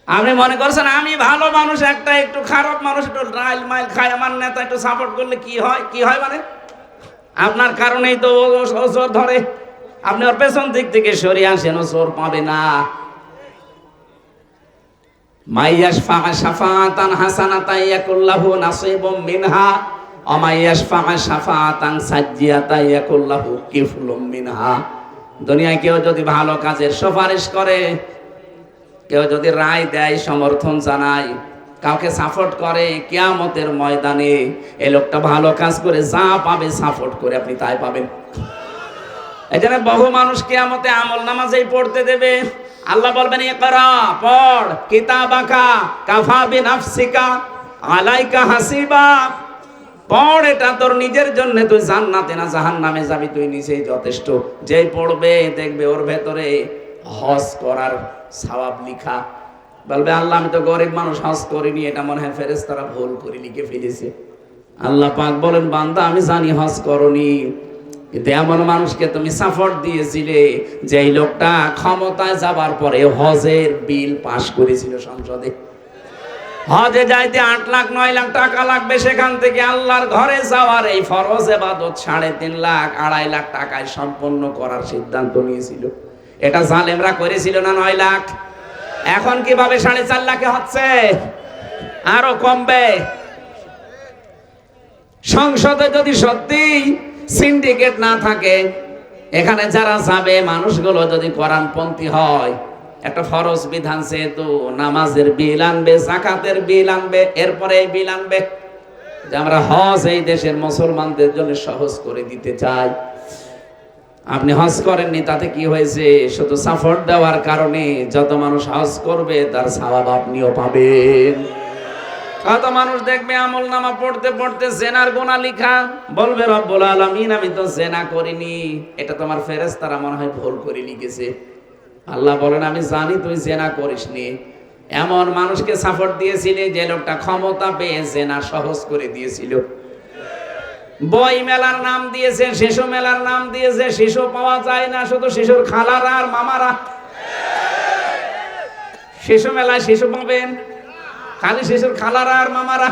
আপনি মনে করছেন আমি ভালো মানুষ, একটা একটু খারাপ মানুষ একটু রাইল মাইল খায়, আমার নেতা একটু সাপোর্ট করলে কি হয়? কি হয় মানে আপনার কারণেই তো ও জোর ধরে। আপনি ওর পেছন দিক থেকে সরিয়ে আসেন, ও জোর পাবে না। মাইয়াশফা শাফাআতান হাসানাতান ইয়াকুল্লাহু নাসিবুম মিনহা ওয়া মাইয়াশফা শাফাআতান সাজ্জিয়াতান ইয়াকুল্লাহু কিফলুম মিনহা। দুনিয়ায় কেউ যদি ভালো কাজের সুপারিশ করে, কেউ যদি রায় দেয়, সমর্থন জানায়, কাউকে সাপোর্ট করে, কিয়ামতের ময়দানে এই লোকটা ভালো কাজ করে যা পাবে সাপোর্ট করে আপনি তাই পাবেন। এই জন্য বহু মানুষ কিয়ামতে আমল নামাজেই পড়তে দেবে। আল্লাহ বলবেন ইকরা, পড়, কিতাবাকা কাফা বিনাফসিকা আলাইকা হাসিবা, পড়, এটা তোর নিজের জন্য, তুই জান্নাতে না জাহান্নামে যাবি, তুই নিজেই যথেষ্ট। যেই পড়বে দেখবে ওর ভেতরে হজ করার সওয়াব লিখা। বলবে আল্লাহ আমি তো গরিব মানুষ, হজ করিনি, এটা মনে হয় ফেরেশতারা ভুল করে লিখে ফেলেছে। আল্লাহ পাক বলেন বান্দা আমি জানি হজ করনি, কিন্তু এমন মানুষকে তুমি সাপোর্ট দিয়েছিলে যে এই লোকটা ক্ষমতায় যাবার পরে হজের বিল পাস করেছিল সংসদে। হজে যাইতে 8 লাখ 9 লাখ টাকা লাগবে, সেখান থেকে আল্লাহর ঘরে যাওয়ার এই ফরজ ইবাদত 3.5 লাখ 2.5 লাখ টাকায় সম্পন্ন করার সিদ্ধান্ত নিয়েছিল। এটা জালেমরা করেছিল না 9 লাখ? এখন কিভাবে 4.5 লাখে হচ্ছে? আরো কমবে। সংসদে যদি সত্যি সিন্ডিকেট না থাকে, এখানে যারা যাবে মানুষগুলো যদি কোরআনপন্থী হয়, একটা ফরজ বিধান যেহেতু নামাজের বিল আনবে, যাকাতের বিল আনবে, এরপরে এই বিল আনবে যে আমরা হজ এই দেশের মুসলমানদের জন্য সহজ করে দিতে চাই। আপনি হজ করেননি, তাতে কি হয়েছে? শুধু সাপোর্ট দেওয়ার কারণে যত মানুষ হজ করবে তার সওয়াব আপনিও পাবেন। কত মানুষ দেখবে আমল নামা পড়তে পড়তে জেনার গুনাহ লেখা, বলবে রব্বুল আলামিন আমি তো জেনা করিনি, এটা তোমার ফেরেশতারা মনে হয় ভুল করে লিখেছে। আল্লাহ বলেন আমি জানি তুই জেনা করিসনি। এমন মানুষকে সাপোর্ট দিয়েছিলে যে লোকটা ক্ষমতা পেয়ে জেনা সহজ করে দিয়েছিল। বই মেলার নাম দিয়েছে, শিশু মেলার নাম দিয়েছে, শিশু পাওয়া যায় না, শুধু শিশুর খালারা আর মামারা। শিশু মেলায় শিশু পাবেন, খালি শেষের খালারা আর মামারা।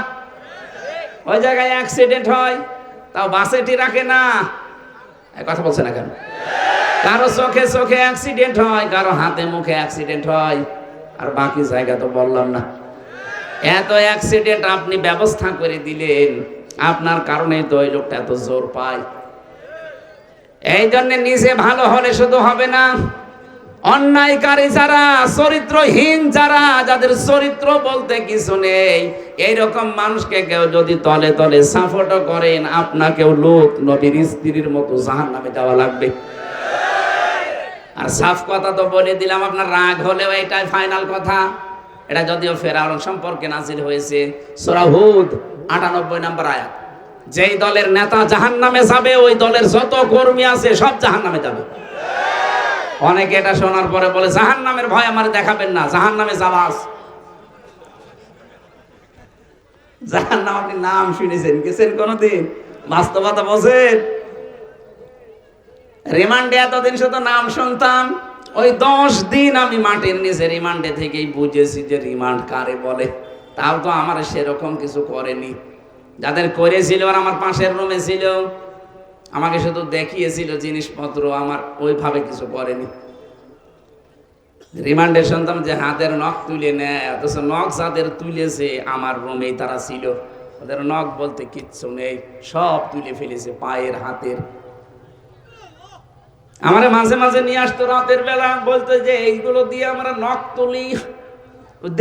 ওই জায়গায় অ্যাক্সিডেন্ট হয়, তাও বাসেটি রাখে না। কথা বলছে না কেন? কারো চোখে চোখে অ্যাক্সিডেন্ট হয়, কারো হাতে মুখে অ্যাক্সিডেন্ট হয়, আর বাকি জায়গা তো বললাম না। এত অ্যাক্সিডেন্ট আপনি ব্যবস্থা করে দিলেন, আপনার কারণে তো ওই লোকটা এত জোর পায়। এই জন্য নিজে ভালো হলে শুধু হবে না, অন্যায়কারী যারা, চরিত্রহীন যারা, যাদের চরিত্র বলতে কিছু নেই, এইরকম মানুষকে কেউ যদি তলে তলে সাপোর্ট করেন, আপনাকেও লূত নবীর স্ত্রীর মতো জাহান্নামে যাওয়া লাগবে। আর সাফ কথা তো বলে দিলাম, আপনার রাগ হলেও এটাই ফাইনাল কথা। এটা যদিও ফেরাউন সম্পর্কে নাযিল হয়েছে, সূরা হুদ ৯৮ নম্বর আয়াত। যেই দলের নেতা জাহান্নামে যাবে, ওই দলের যত কর্মী আছে সব জাহান্নামে যাবে। অনেকে এটা শোনার পরে বলে, জাহান্নামের ভয় আমার দেখাবেন না, জাহান্নামে যাবাস। জাহান্নাম আপনি নাম শুনেছেন, গেছেন কোনদিন? বাস্তবতা বোঝেন? রিমান্ডে এতদিন শুধু নাম শুনতাম, ওই 10 দিন আমি মাটির নিচে রিমান্ডে থেকেই বুঝেছি যে রিমান্ড কারে বলে। তাও তো আমার সেরকম কিছু করেনি। যাদের করেছিল আর আমার পাশের রুমে ছিল, আমাকে শুধু দেখিয়েছিল জিনিসপত্র, আমার ওইভাবে কিছু করেনি। রিমান্ডে শুনতাম যে হাতের নখ তুলে নেয়, অথচ নখ যাদের তুলেছে আমার রুমেই তারা ছিল। ওদের নখ বলতে কিচ্ছু নেই, সব তুলে ফেলেছে, পায়ের হাতের। আমারে মাঝে মাঝে নিয়ে আসতো রাতের বেলা, বলতো যে এইগুলো দিয়ে আমরা নখ তুলি।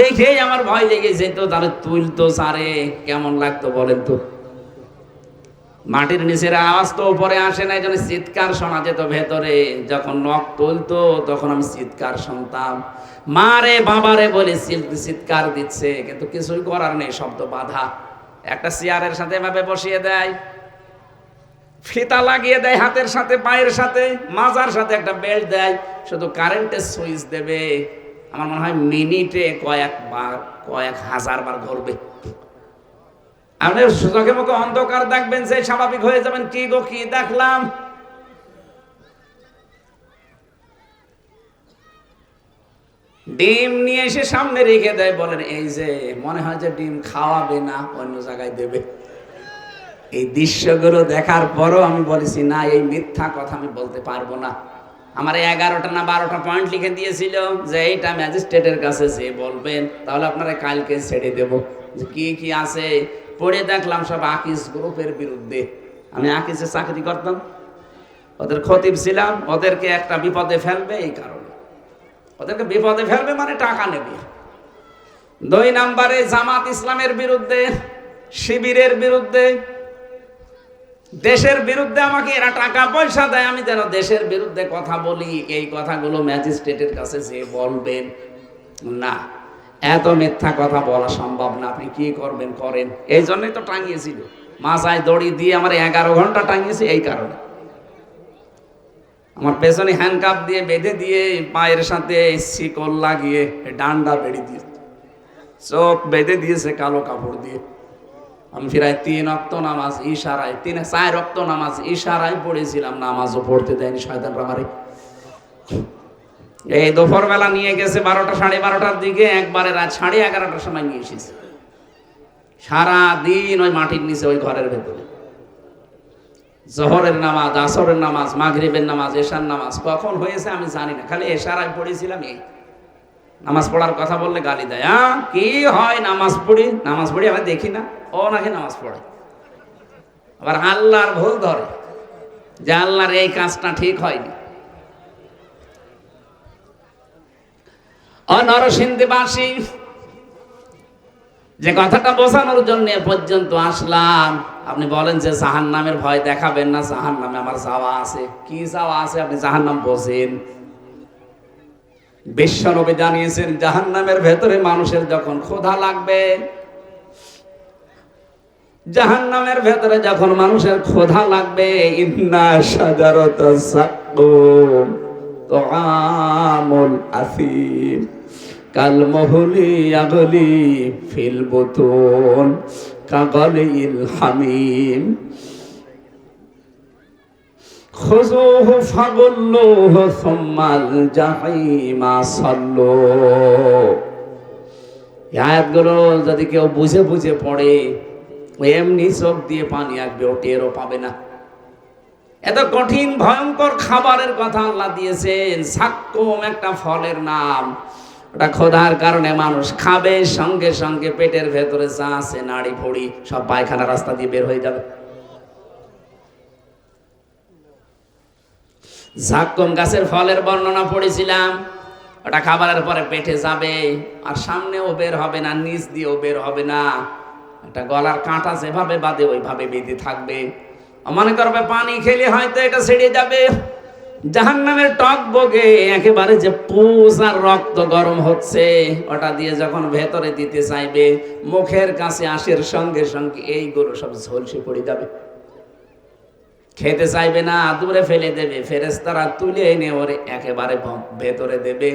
দেখেই আমার ভয় লেগে যেত, তাহলে তুলতো সারে কেমন লাগতো বলেন তো। মাটির নিচের আওয়াজ তো উপরে আসে না, এই জন্য চিৎকার শোনা যেত ভেতরে। যখন নখ তুলতো তখন আমি চিৎকার শুনতাম, মারে বাবারে বলে চিৎকার দিচ্ছে, কিন্তু কিছুই করার নেই, শব্দ বাধা। একটা চেয়ারের সাথে এভাবে বসিয়ে দেয়, ফিতা লাগিয়ে দেয় হাতের সাথে, পায়ের সাথে, মাজার সাথে একটা বেল্ট দেয়, শুধু কারেন্টের সুইচ দেবে। আমার মনে হয় মিনিটে কয়েক হাজার বার ঘুরবে। আপনি চোখে মুখে অন্ধকার দেখবেন, সেই স্বাভাবিক হয়ে যাবেন, কি গো কি দেখলাম। ডিম নিয়ে এসে সামনে রেখে দেয়, বলেন এই যে, মনে হয় যে ডিম খাওয়াবে না, অন্য জায়গায় দেবে। এই দৃশ্যগুলো দেখার পরও আমি বলেছি না, এই মিথ্যা কথা আমি বলতে পারবো না। আমার 11টা না 12টা পয়েন্ট লিখে দিয়েছিল যে এইটা ম্যাজিস্ট্রেটের কাছে যে বলবেন, তাহলে আপনারা কালকে ছেড়ে দেব। যে কি কি আছে পড়ে দেখলাম, সব আকিস গ্রুপের বিরুদ্ধে। আমি আকিসে চাকরি করতাম, ওদের খতিব ছিলাম। ওদেরকে একটা বিপদে ফেলবে, এই কারণে ওদেরকে বিপদে ফেলবে মানে টাকা নেবে। 2 নম্বরে জামাত ইসলামের বিরুদ্ধে, শিবিরের বিরুদ্ধে, দেশের বিরুদ্ধে আমাকে এরা টাকা পয়সা দেয়, আমি যেন দেশের বিরুদ্ধে কথা বলি। এই কথাগুলো ম্যাজিস্ট্রেটের কাছে যে বলবেন না, এত মিথ্যা কথা বলা সম্ভব না। আপনি কি করবেন করেন। এই জন্যই তো টাঙিয়েছিল, মাথায় দড়ি দিয়ে আমার 11 ঘন্টা টাঙিয়েছে। এই কারণে আমার পেছনে হ্যান্ডকাপ দিয়ে বেঁধে দিয়ে, পায়ের সাথে শিকল লাগিয়ে, ডান্ডা বেড়ে দিয়ে, চোখ বেঁধে দিয়েছে কালো কাপড় দিয়ে। আমি প্রায় 3 ওয়াক্ত নামাজ ইশারায়, 4 ওয়াক্ত নামাজ ইশারায় পড়েছিলাম, নামাজও পড়তে দেয়নি শয়তানরা আমারে। এই দুপুর বেলা নিয়ে গেছে 12টা, 12:30টার দিকে, একবারে রাত 11:30টার সময় নিয়ে এসেছে। সারাদিন ওই মাটির নিচে, ওই ঘরের ভেতরে জোহরের নামাজ, আসরের নামাজ, মাগরিবের নামাজ, এশার নামাজ কখন হয়েছে আমি জানি না, খালি এশারায় পড়েছিলাম। এই নামাজ পড়ার কথা বললে গালি দেয়। কি হয় নামাজ পড়ি, নামাজ পড়ি আমি দেখি না, ও নাকি নামাজ পড়ে। আবার আল্লাহর ভুল ধরে যে আল্লাহর এই কাজটা ঠিক হয়নি। ও নরসিংদীবাসী, যে কথাটা বোঝানোর জন্য পর্যন্ত আসলাম, আপনি বলেন যে জাহান্নামের ভয় দেখাবেন না, জাহান্নামে আমার যাওয়া আছে। কি যাওয়া আছে আপনি জাহান্নাম বোঝেন? বিশ্বনবী জানিয়েছেন, জাহান্নামের ভেতরে মানুষের যখন ক্ষুধা লাগবে, জাহান্নামের ভেতরে যখন মানুষের ক্ষুধা লাগবে, ইন্না শাজারাতাস সাক্কুম তুআমুল আসিম কাল মুহলি ইয়াগলি ফিল বুতুন কাগালিল হামিম খুযুহু ফাগুল্লুহু সুম্মাল জাহিমা সাল্লু। এই আয়াতগুলো যদি কেউ বুঝে বুঝে পড়ে, এমনি চোখ দিয়ে পানি আসবে, ও টেরও পাবে না। এত কঠিন ভয়ঙ্কর খাবারের কথা আল্লাহ দিয়েছেন। সাক্কুম একটা ফলের নাম, ওটা খোদার কারণে মানুষ খাবে, সঙ্গে সঙ্গে পেটের ভেতরে যা আছে নাড়ি ভড়ি সব পায়খানা রাস্তা দিয়ে বের হয়ে যাবে। ঝাক্কুম গাছের ফলের বর্ণনা পড়েছিলাম। ওটা খাবারের পরে পেটে যাবে, আর সামনেও বের হবে না, নিচ দিয়েও বের হবে না। একটা গলার কাঁটা যেভাবে বাঁধে ওইভাবে বেঁধে থাকবে। মনে করবে পানি খেলে হয়তো এটা ছেড়ে যাবে। জাহান্নামের টক বগে একেবারে যে পুষ আর রক্ত গরম হচ্ছে, ওটা দিয়ে যখন ভেতরে দিতে চাইবে, মুখের কাছে আসার সঙ্গে সঙ্গে এইগুলো সব ঝলসে পড়ে যাবে। খেতে চাইবে না, দূরে ফেলে দেবে। ফেরেশতারা তুলে এনে ওরে একেবারে ভেতরে দেবে।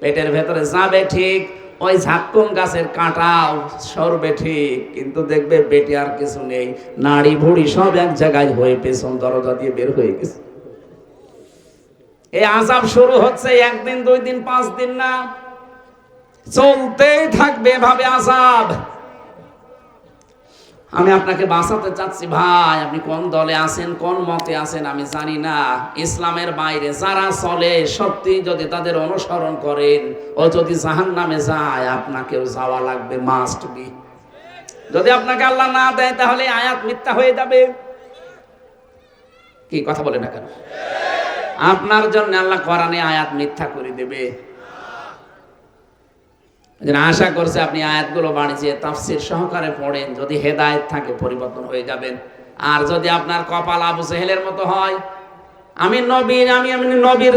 পেটের ভেতরে যাবে ঠিক, ওই ঝাক্কুম গাছের কাঁটাও সরবে ঠিক, কিন্তু দেখবে পেটে আর কিছু নেই, নাড়ি ভুড়ি সব এক জায়গায় হয়ে পেছন দরজা দিয়ে বের হয়ে গেছে। এই আযাব শুরু হচ্ছে একদিন, 2 দিন, 5 দিন না, চলতেই থাকবে এভাবে আযাব। আমি আপনাকে বাঁচাতে চাচ্ছি ভাই। আপনি কোন দলে আছেন, কোন মতে আছেন আমি জানি না। ইসলামের বাইরে যারা চলে, সত্যি যদি তাদের অনুসরণ করেন, ও যদি জাহান্নামে যায়, আপনাকেও যাওয়া লাগবে, মাস্ট বি। যদি আপনাকে আল্লাহ না দেয়, তাহলে আয়াত মিথ্যা হয়ে যাবে। কি কথা বলে না কেন? আপনার জন্য আল্লাহ কোরআনে আয়াত মিথ্যা করে দেবে। আশা করছে আপনি আয়াতগুলো বাড়িয়ে তাফসীর সহকারে পড়েন, যদি হেদায়েত থাকে পরিবর্তন হয়ে যাবেন। আর যদি আপনার কপাল আবু জেহেলের মতো হয়, আমি নবীর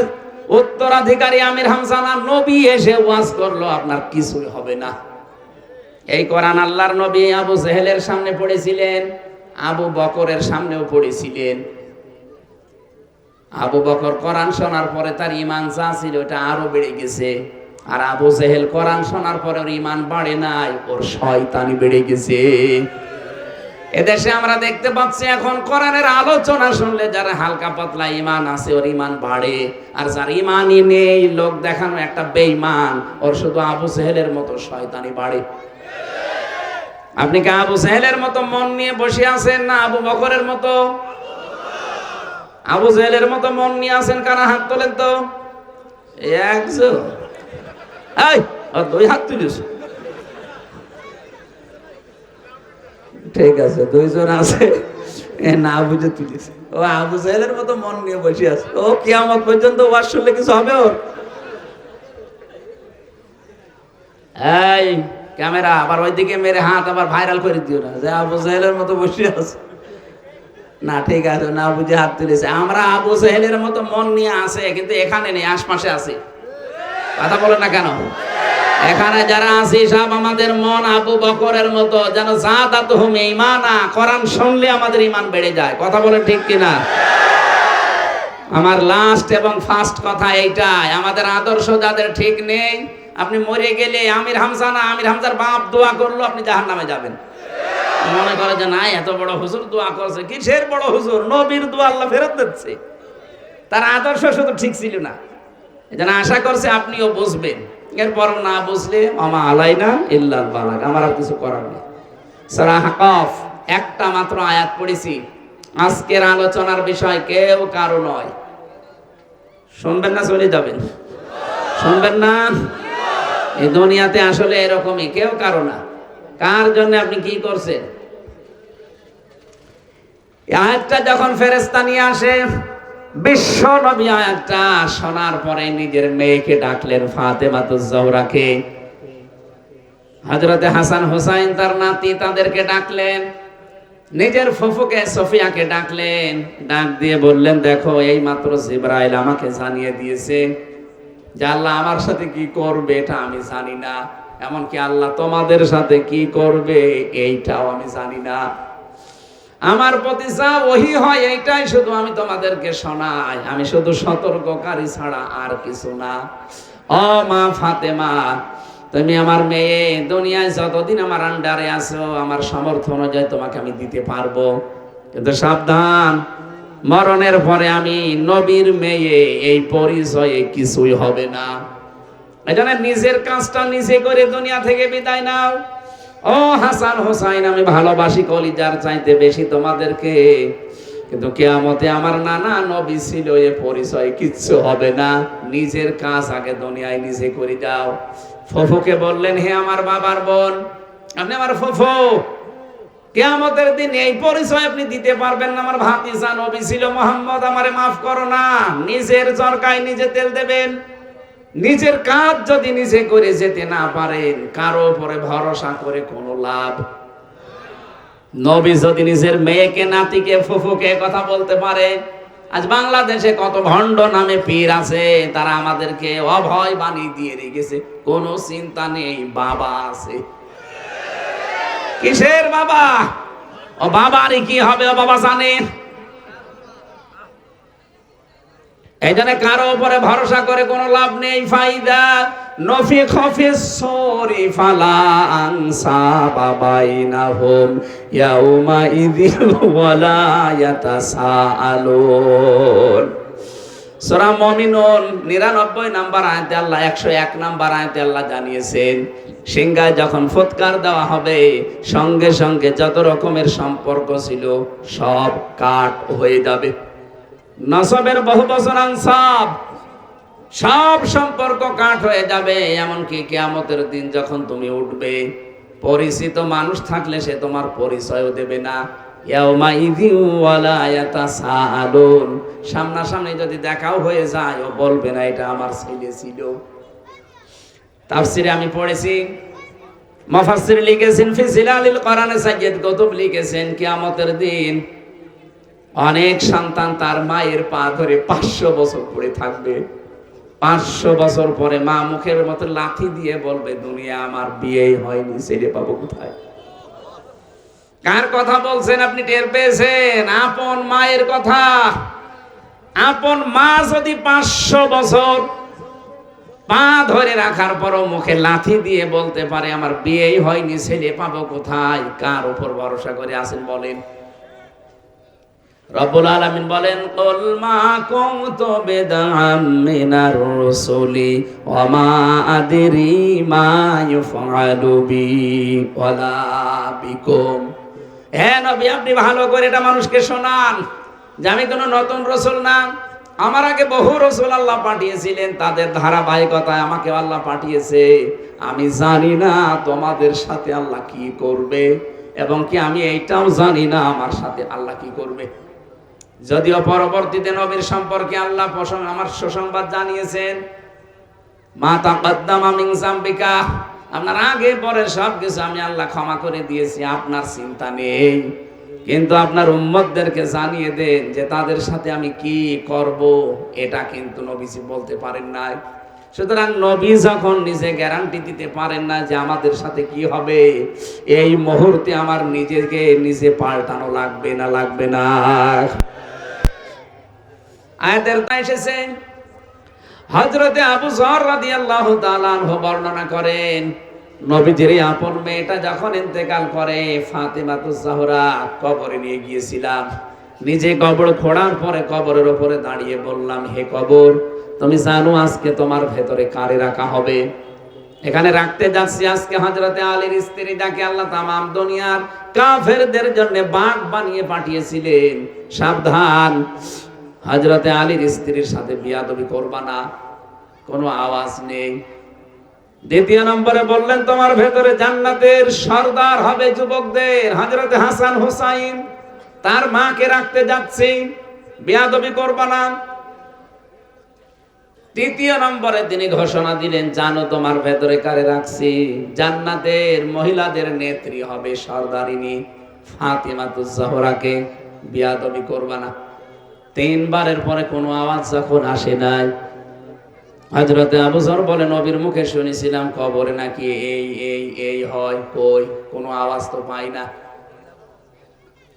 উত্তরাধিকারী আমির হামজা না, নবী এসে ওয়াজ করলো, আপনার কিছুই হবে না। এই কোরআন আল্লাহর নবী আবু জেহেলের সামনে পড়েছিলেন, আবু বকরের সামনেও পড়েছিলেন। আবু বকর কোরআন শোনার পরে তার ঈমান যা ছিল ওটা আরো বেড়ে গেছে, আর আবু জেহেল কোরআন শোনার পরে ওর ঈমান বাড়ে নাই, ওর শয়তানি বেড়ে গেছে। এদেশে আমরা দেখতে পাচ্ছি এখন কোরআনের আলোচনা শুনলে যারা হালকা পাতলা ঈমান আছে ওর ঈমান বাড়ে, আর যার ঈমানই নেই, লোক দেখানো একটা বেঈমান, ওর শুধু আবু জেহেলের মতো শয়তানি বাড়ে। আপনি কি আবু জেহেলের মতো মন নিয়ে বসে আছেন, না আবু বকরের মতো? আবু জেহেলের মতো মন নিয়ে আছেন কারা? হাত তোলেন তো। একজন, এই 2 হাত তুলিস। ঠিক আছে, 2 জন আছে, না বুঝে তুলিস। ও আবু জেহেলের মতো মন নিয়ে বসে আছে, ও কিয়ামত পর্যন্ত ওয়াজ শুনলে কিছু হবে ওর? এই ক্যামেরা আবার ওইদিকে মেরে হাত আবার ভাইরাল করে দিও না যে আবু জেহেলের মতো বসে আছে। না ঠিক আছে, না বুঝে হাত তুলেছে। আমরা আবু জেহেলের মতো মন নিয়ে আছে, কিন্তু এখানে নেই, আশপাশে আছে। কথা বলে না কেন? এখানে যারা আছি সব আমাদের মন আবু বকরের মতো, যেন যাদাতুহুম ঈমানা, কোরআন শুনলে আমাদের ঈমান বেড়ে যায়। কথা বলে ঠিক কিনা? আমার লাস্ট এবং ফার্স্ট কথা এইটাই, আমাদের আদর্শ যাদের ঠিক নেই, আপনি মরে গেলে আমির হামজা না, আমির হামজার বাপ দোয়া করলো, আপনি জাহান্নামে যাবেন। মনে করে যে না, এত বড় হুজুর দোয়া করছে, কিসের বড় হুজুর, নবীর দোয়া আল্লাহ ফেরত দিচ্ছে। তার আদর্শ শুধু ঠিক ছিল না। এজন্য আশা করছে আপনিও বুঝবেন। এরপর না বুঝলে আমা আলাইনা ইল্লাল বালাগ, আমার আর কিছু করার নেই। সূরা আহকাফ একটা মাত্র আয়াত পড়েছি। আজকের আলোচনার বিষয় কেউ কারো নয়। শুনবেন না চলে যাবেন? শুনবেন না? এই দুনিয়াতে আসলে এরকমই, কেউ কারো না। কার জন্য আপনি কি করছেন? আয়াতটা যখন ফেরেশতা নিয়ে আসে, বিশ্ব নবী আয়াতটা শোনার পরে নিজের মেয়েকে ডাকলেন, ফাতেমাতুজ জোহরাকে, হযরতে হাসান হুসাইন তার নাতি, তাদেরকে ডাকলেন, নিজের ফুফুকে সফিয়াকে ডাকলেন। ডাক দিয়ে বললেন, দেখো এই মাত্র জিবরাইল আমাকে জানিয়ে দিয়েছে যে আল্লাহ আমার সাথে কি করবে এটা আমি জানি না, এমনকি আল্লাহ তোমাদের সাথে কি করবে এইটাও আমি জানি না। আমার প্রতি যা ওহী হয় এইটাই শুধু আমি তোমাদেরকে শোনাই, আমি শুধু সতর্ককারী ছাড়া আর কিছু না। ও মা ফাতেমা, তুমি আমার মেয়ে, দুনিয়ায় যতদিন আমার আন্ডারে আছো, আমার সামর্থ্য অনুযায়ী তোমাকে আমি দিতে পারবো, কিন্তু সাবধান, মরণের পরে আমি নবীর মেয়ে এই পরিচয়ে কিছুই হবে না। এজন্য নিজের কাজটা নিজে করে দুনিয়া থেকে বিদায় নাও। ও হাসান হোসাইন, আমি ভালোবাসি কলিজার চাইতে বেশি তোমাদেরকে, কিন্তু কিয়ামতে আমার নানা নবী ছিল এ পরিচয় কিচ্ছু হবে না। নিজের কাজ আগে দুনিয়ায় নিজে করে যাও। ফুফুকে বললেন, হে আমার বাবার বোন, আপনি আমার ফুফু, কিয়ামতের দিন এই পরিচয় আপনি দিতে পারবেন না, আমার ভাতিজা নবী ছিল মুহাম্মদ, আমারে মাফ করো না। নিজের চরকায় নিজে তেল দেবেন। নিজের কাজ যদি নিজে করে যেতে না পারেন, কারো উপরে ভরসা করে কোনো লাভ। নবী যদি নিজের মেয়েকে, নাতিকে, ফুফুকে কথা বলতে পারে, আজ বাংলাদেশে কত ভণ্ড নামে পীর আছে, তারা আমাদেরকে অভয় বাণী দিয়ে রেখেছে, কোনো চিন্তা নেই, বাবা আছে। কিসের বাবা? ও বাবারই কি হবে, ও বাবা জানে। এই জন্য কারো উপরে ভরসা করে কোনো লাভ নেই। ফাইদা নফি খফি সরি ফালা আনসাবা বাইনাহুম ইয়াউমা ইযিল ওয়ালা ইয়াতাসাআলুন। সূরা মুমিনুন 99 নম্বর আয়াতে আল্লাহ, 101 নম্বর আয়াতে আল্লাহ জানিয়েছেন, সিংহায় যখন ফুৎকার দেওয়া হবে, সঙ্গে সঙ্গে যত রকমের সম্পর্ক ছিল সব কাট হয়ে যাবে। নসবের বহু বচন আনসাব, সব সম্পর্ক কাট হয়ে যাবে। এমনকি কিয়ামতের দিন যখন তুমি উঠবে, পরিচিত মানুষ থাকলে সে তোমার পরিচয়ও দেবে না। ইয়াউমা ইযিন ওয়ালা ইয়াতাসাআলুন, সামনাসামনি যদি দেখাও হয়ে যায়, ও বলবে না এটা আমার ছেলে ছিল। তাফসিরে আমি পড়েছি, মুফাসসির লিখেছেন, ফি জিলালিল কোরআনে সাইয়্যিদ কুতুব লিখেছেন, কিয়ামতের দিন অনেক সন্তান তার মায়ের পা ধরে 500 বছর পরে থাকবে। 500 বছর পরে মা মুখের মতো লাঠি দিয়ে বলবে, দুনিয়া আমার বিয়েই হয়নি, ছেলে পাবো কোথায়? কার কথা বলছেন আপনি টের পেয়েছেন? আপন মায়ের কথা। আপন মা যদি 500 বছর পা ধরে রাখার পরও মুখে লাঠি দিয়ে বলতে পারে আমার বিয়েই হয়নি, ছেলে পাবো কোথায়? কার উপর ভরসা করে আছেন বলেন? রব্বুল আলামিন বলেন, কুল মা কুনতু বিদআম মিনার রাসূলি ওয়া মা আদরি মা ইউফআলু বি ওয়ালা বিকুম। হে নবী, আপনি ভালো করে এটা মানুষকে শোনান যে আমি কোনো নতুন রাসূল না। আমার আগে বহু রাসূল আল্লাহ পাঠিয়েছিলেন, তাদের ধারাবাহিকতায় আমাকে আল্লাহ পাঠিয়েছে। আমি জানি না তোমাদের সাথে আল্লাহ কি করবে, এবং কি আমি এইটাও জানি না আমার সাথে আল্লাহ কি করবে। যদিও পরবর্তীতে নবীর সম্পর্কে আল্লাহ আমার সুসংবাদ জানিয়েছেন, মা তাকাদ্দামা মিন যামবিকা, আপনার আগে পরে সবকিছু আমি আল্লাহ ক্ষমা করে দিয়েছি, আপনার চিন্তা নেই। কিন্তু আপনার উম্মতদেরকে জানিয়ে দেন যে তাদের সাথে আমি কি করব, এটা কিন্তু নবীজি বলতে পারেন নাই। সুতরাং নবী যখন নিজে গ্যারান্টি দিতে পারেন না যে আমাদের সাথে কি হবে, এই মুহূর্তে আমার নিজেকে নিজে পাল্টানো লাগবে না, লাগবে না। আয়াতের এসেছে, হযরতে আবু যর রাদিয়াল্লাহু তাআলা আনহু বর্ণনা করেন, নবীজির আপন মেয়েটা যখন ইন্তেকাল করে, ফাতেমাতুজ জাহরা কবরে নিয়ে গিয়েছিলাম। নিজে কবর খোঁড়ার পরে কবরের উপরে দাঁড়িয়ে বললাম, হে কবর, তুমি জানো আজকে তোমার ভেতরে কারে রাখা হবে? এখানে রাখতে যাচ্ছি আজকে হযরতে আলীর স্ত্রী, যাকে আল্লাহ তামাম দুনিয়ার কাফেরদের জন্য বাঘ বানিয়ে পাঠিয়েছিলেন। সাবধান, হযরতে আলীর স্ত্রীর সাথে বিয়াদবি করবা না। কোনো আওয়াজ নেই। দ্বিতীয় নম্বরে বললেন, তোমার ভেতরে জান্নাতের সর্দার হবে যুবকদের, হযরতে হাসান হোসাইন, তার মাকে রাখতে যাচ্ছি, বিয়াদবি করবা না। তৃতীয় নম্বরে তিনি ঘোষণা দিলেন, জানো তোমার ভেতরে কারে রাখছি? জান্নাতের মহিলাদের নেত্রী হবে, সর্দারিনী ফাতেমাতুজ জাহরাকে, বিয়াদবি করবা না। তিনবারের পরে কোনো আওয়াজ যখন আসে নাই, হযরতে আবু যর বলে, নবীর মুখে শুনেছিলাম কবরে নাকি এই এই এই হয়, কই কোনো আওয়াজ তো পাই না।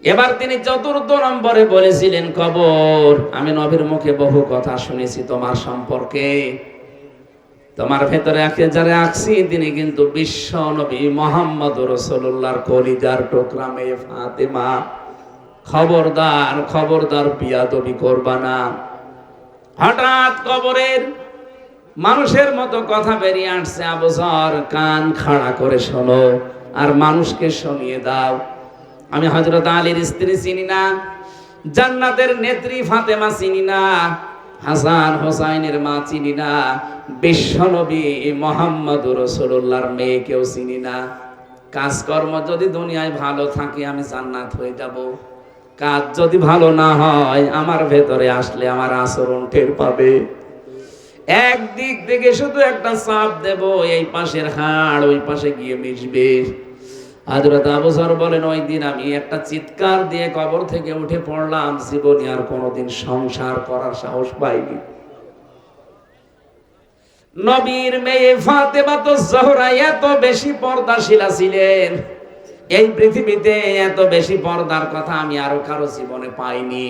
এবার তিনি চতুর্থ নম্বরে বলেছিলেন, কবর, আমি নবীর মুখে বহু কথা শুনেছি তোমার সম্পর্কে, তোমার ভেতরে যারা আঁকছি তিনি কিন্তু বিশ্ব নবী মুহাম্মদ রাসূলুল্লাহর কলিজার টুকরা মেয়ে ফাতেমা। খবরদার, খবরদার, বিয়াদবি করবা না। হঠাৎ কবরের মানুষের মতো কথা বেরিয়ে আসছে। আবু যর কান খাড়া করে শোনো আর মানুষকে শুনিয়ে দাও। আমি হযরত আলীর স্ত্রী চিনি না, জান্নাতের নেত্রী ফাতেমা চিনি না, হাসান হোসাইনের মা চিনি না, বিশ্বনবী মুহাম্মদুর রাসূলুল্লাহর মেয়েকেও চিনি না। কাজকর্ম যদি দুনিয়ায় ভালো থাকে আমি জান্নাত হয়ে যাব, কাজ যদি ভালো না হয় আমার ভেতরে আসলে আমার আচরণ টের পাবে। একদিক থেকে শুধু একটা চাপ দেব, এই পাশের হাড় ওই পাশে গিয়ে মিশবে। হযরত আবু যর বলেন, ওই দিন আমি একটা চিৎকার দিয়ে কবর থেকে উঠে পড়লাম, জীবনে আর কোনোদিন সংসার করার সাহস পাইনি। নবীর মেয়ে ফাতেমা তো জোহরা এত বেশি পর্দাশীলা ছিলেন, এই পৃথিবীতে এত বেশি পর্দার কথা আমি আরো কারো জীবনে পাইনি।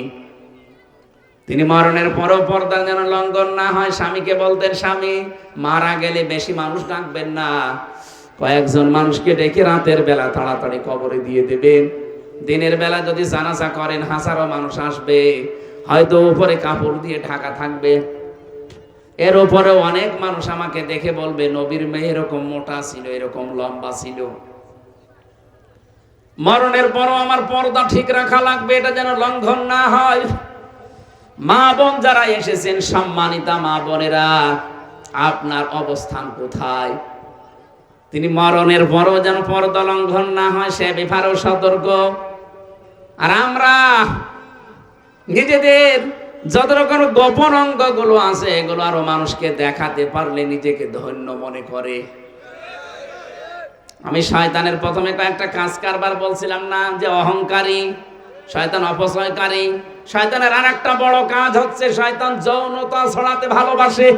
তিনি মরণের পরও পর্দা যেন লঙ্ঘন না হয় স্বামীকে বলতেন, স্বামী মারা গেলে বেশি মানুষ ডাকবেন না, কয়েকজন মানুষকে ডেকে রাতের বেলা তাড়াতাড়ি কবরে দিয়ে দেবেন। দিনের বেলা যদি জানাজা করেন হাজারো মানুষ আসবে, হয়তো উপরে কাপড় দিয়ে ঢাকা থাকবে, এর উপরেও অনেক মানুষ আমাকে দেখে বলবে নবীর মেয়ে এরকম মোটা ছিল, এরকম লম্বা ছিল। মরণের পরও আমার পর্দা ঠিক রাখা লাগবে, এটা যেন লঙ্ঘন না হয়। মা বোন যারা এসেছেন, সম্মানিতা মা বোনেরা, আপনার অবস্থান কোথায়? তিনি মরণের পরও যেন পর্দা লঙ্ঘন না হয় সে ব্যাপারেও সতর্ক। আর আমরা নিজেদের যত রকম গোপন অঙ্গগুলো আছে এগুলো আরো মানুষকে দেখাতে পারলে নিজেকে ধন্য মনে করে। আমি শয়তানের প্রথমে কয়েকটা কাজ কারবার বলছিলাম না, যে অহংকারী, শয়তান অপচয়কারী। শয়তানের আর একটা বড় কাজ হচ্ছে শয়তান যৌনতা ছড়াতে ভালোবাসে।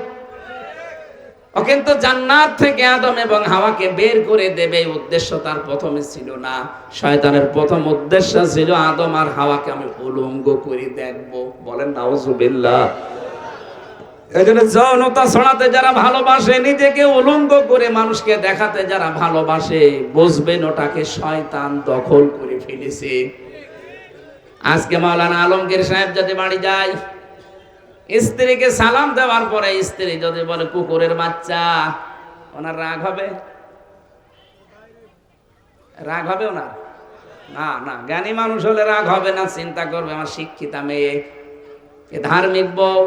ও কিন্তু জান্নাত থেকে আদম এবং হাওয়াকে বের করে দেবে এই উদ্দেশ্য তার প্রথমে ছিল না। শয়তানের প্রথম উদ্দেশ্য ছিল আদম আর হাওয়াকে আমি উলঙ্গ করে দেখবো। বলেন নাউজুবিল্লাহ। এজন্য যৌনতা ছড়াতে যারা ভালোবাসে, নিজেকে উলঙ্গ করে মানুষকে দেখাতে যারা ভালোবাসে, বুঝবেন ওটাকে শয়তান দখল করে ফেলেছে। আজকে মাওলানা আলমগীর সাহেব যদি বাড়ি যায়, স্ত্রীকে সালাম দেওয়ার পরে স্ত্রী যদি বলে কুকুরের বাচ্চা, ওনার রাগ হবে? রাগ হবে ওনার? না না, জ্ঞানী মানুষ হলে রাগ হবে না, চিন্তা করবে আমার শিক্ষিতা মেয়ে, ধার্মিক বউ,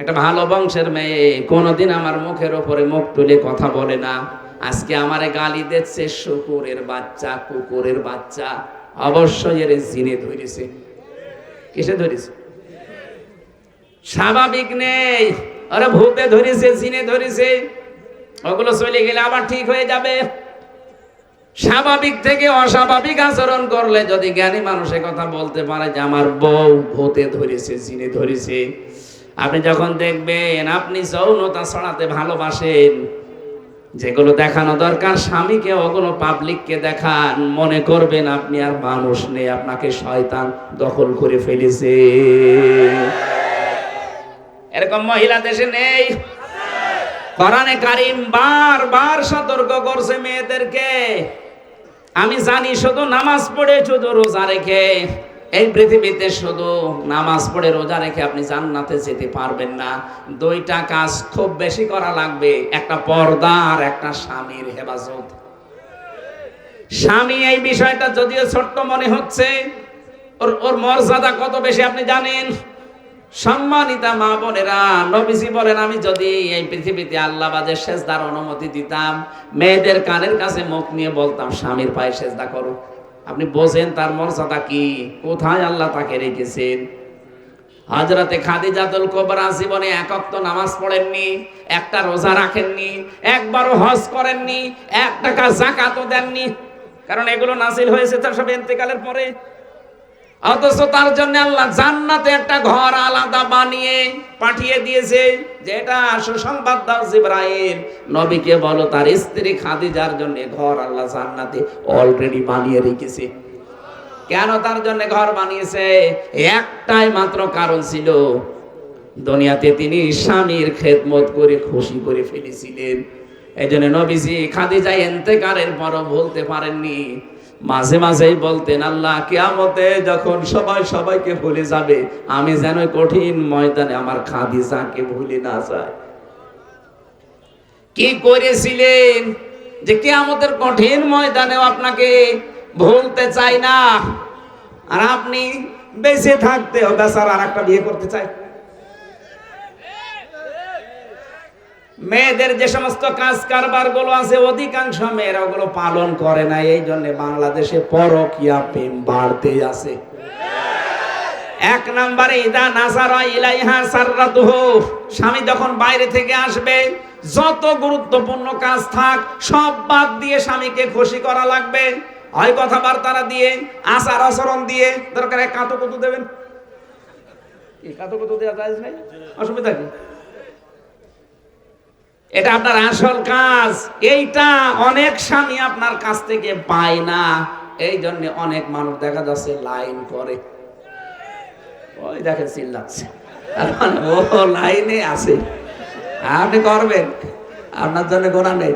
একটা ভালো বংশের মেয়ে, কোনোদিন আমার মুখের ওপরে মুখ তুলে কথা বলে না। আজকে আমারে গালি দিচ্ছে শুকুরের বাচ্চা, কুকুরের বাচ্চা। অবশ্যই এর জিনে ধরেছে। কিসে ধরেছে? স্বাভাবিক নেই, আরে ভূতে ধরেছে, জিনে ধরেছে। ওগুলো চলে গেলে আবার ঠিক হয়ে যাবে। স্বাভাবিক থেকে অস্বাভাবিক আচরণ করলে যদি জ্ঞানী মানুষের কথা বলতে পারে যে আমার বউ ভূতে ধরেছে, জিনে ধরেছে। আপনি যখন দেখবেন আপনি যৌনতা ছড়াতে ভালোবাসেন, যেগুলো দেখানো দরকার স্বামীকে ওগুলো পাবলিককে দেখান, মনে করবেন আপনি আর মানুষ নেই, আপনাকে শয়তান দখল করে ফেলেছে। এরকম মহিলা দেশে নেই? কোরআনে কারীম বারবার সতর্ক করছে মেয়েদেরকে। আমি জানি শুধু নামাজ পড়ে, শুধু রোজা রেখে এই পৃথিবীতে শুধু নামাজ পড়ে রোজা রেখে আপনি জান্নাতে যেতে পারবেন না। দুইটা কাজ খুব বেশি করা লাগবে, একটা পর্দা আর একটা স্বামীর হেফাজত। স্বামী এই বিষয়টা যদিও ছোট্ট মনে হচ্ছে, ওর মর্যাদা কত বেশি আপনি জানেন। সম্মানিতা মা বোনেরা, নবীজি বলেন আমি যদি এই পৃথিবীতে আল্লাহ বাজে সেজদার অনুমতি দিতাম, মেয়েদের কানের কাছে মুখ নিয়ে বলতাম স্বামীর পায়ে সেজদা করো। আপনি বোঝেন তার মর্যাদা কি, কোথায় আল্লাহ তাকে রেখেছেন। হযরতে খাদিজাতুল কুবরা জীবনে এক ওয়াক্ত নামাজ পড়েননি, একটা রোজা রাখেননি, একবারও হজ করেননি, 1 টাকা যাকাতও দেননি, কারণ এগুলো নাযিল হয়েছে তার সব ইন্তেকালের পরে। অথচ তার জন্য আল্লাহ জান্নাতে একটা ঘর আলাদা বানিয়ে পাঠিয়ে দিয়েছে, যেটা সুসংবাদ দাও জিবরাইল, নবীকে বলো তার স্ত্রী খাদিজার জন্য ঘর আল্লাহ জান্নাতে অলরেডি বানিয়ে রেখেছে। কেন তার জন্য ঘর বানিয়েছে? একটাই মাত্র কারণ ছিল, দুনিয়াতে তিনি স্বামীর খেদমত করে খুশি করে ফেলেছিলেন। এই জন্য নবীজি খাদিজা ইন্তেকালের পরও ভুলতে পারেননি। মাঝে মাঝেই বলতেন আল্লাহ কিয়ামতে যখন সবাই সবাইকে ভুলে যাবে, আমি যেন কঠিন ময়দানে আমার খাদিজাকে ভুলে না যায়। কি করেছিলেন যে কিয়ামতের কঠিন ময়দানেও আপনাকে ভুলতে চাই না, আর আপনি বেঁচে থাকতেও বেচারা আর একটা বিয়ে করতে চাই। মেয়েদের যে সমস্ত কাজ কারবার গুলো আছে অধিকাংশ মেয়েরা ওগুলো পালন করে না, এই জন্য বাংলাদেশে পরকীয়া প্রেম বাড়তে আছে। এক নম্বরে ইদা নাসারা ইলাইহা সাররাতুহু, স্বামী যখন বাইরে থেকে আসবে যত গুরুত্বপূর্ণ কাজ থাক সব বাদ দিয়ে স্বামীকে খুশি করা লাগবে। হয় কথাবার্তা দিয়ে, আচার আচরণ দিয়ে, দরকার হয় কাতুকুতু দেবেন। কি কাতুকুতু দেওয়া যায় ভাই? অসুবিধা কি? এটা আপনার আসল কাজ। এইটা অনেক স্বামী আপনার কাছ থেকে পায় না, এই জন্য অনেক মানুষ দেখা যাচ্ছে লাইন করে। ওই দেখেন চিল্লাচ্ছে, ও লাইনে আছে, আপনি করবেন, আপনার জন্য গোনা নেই।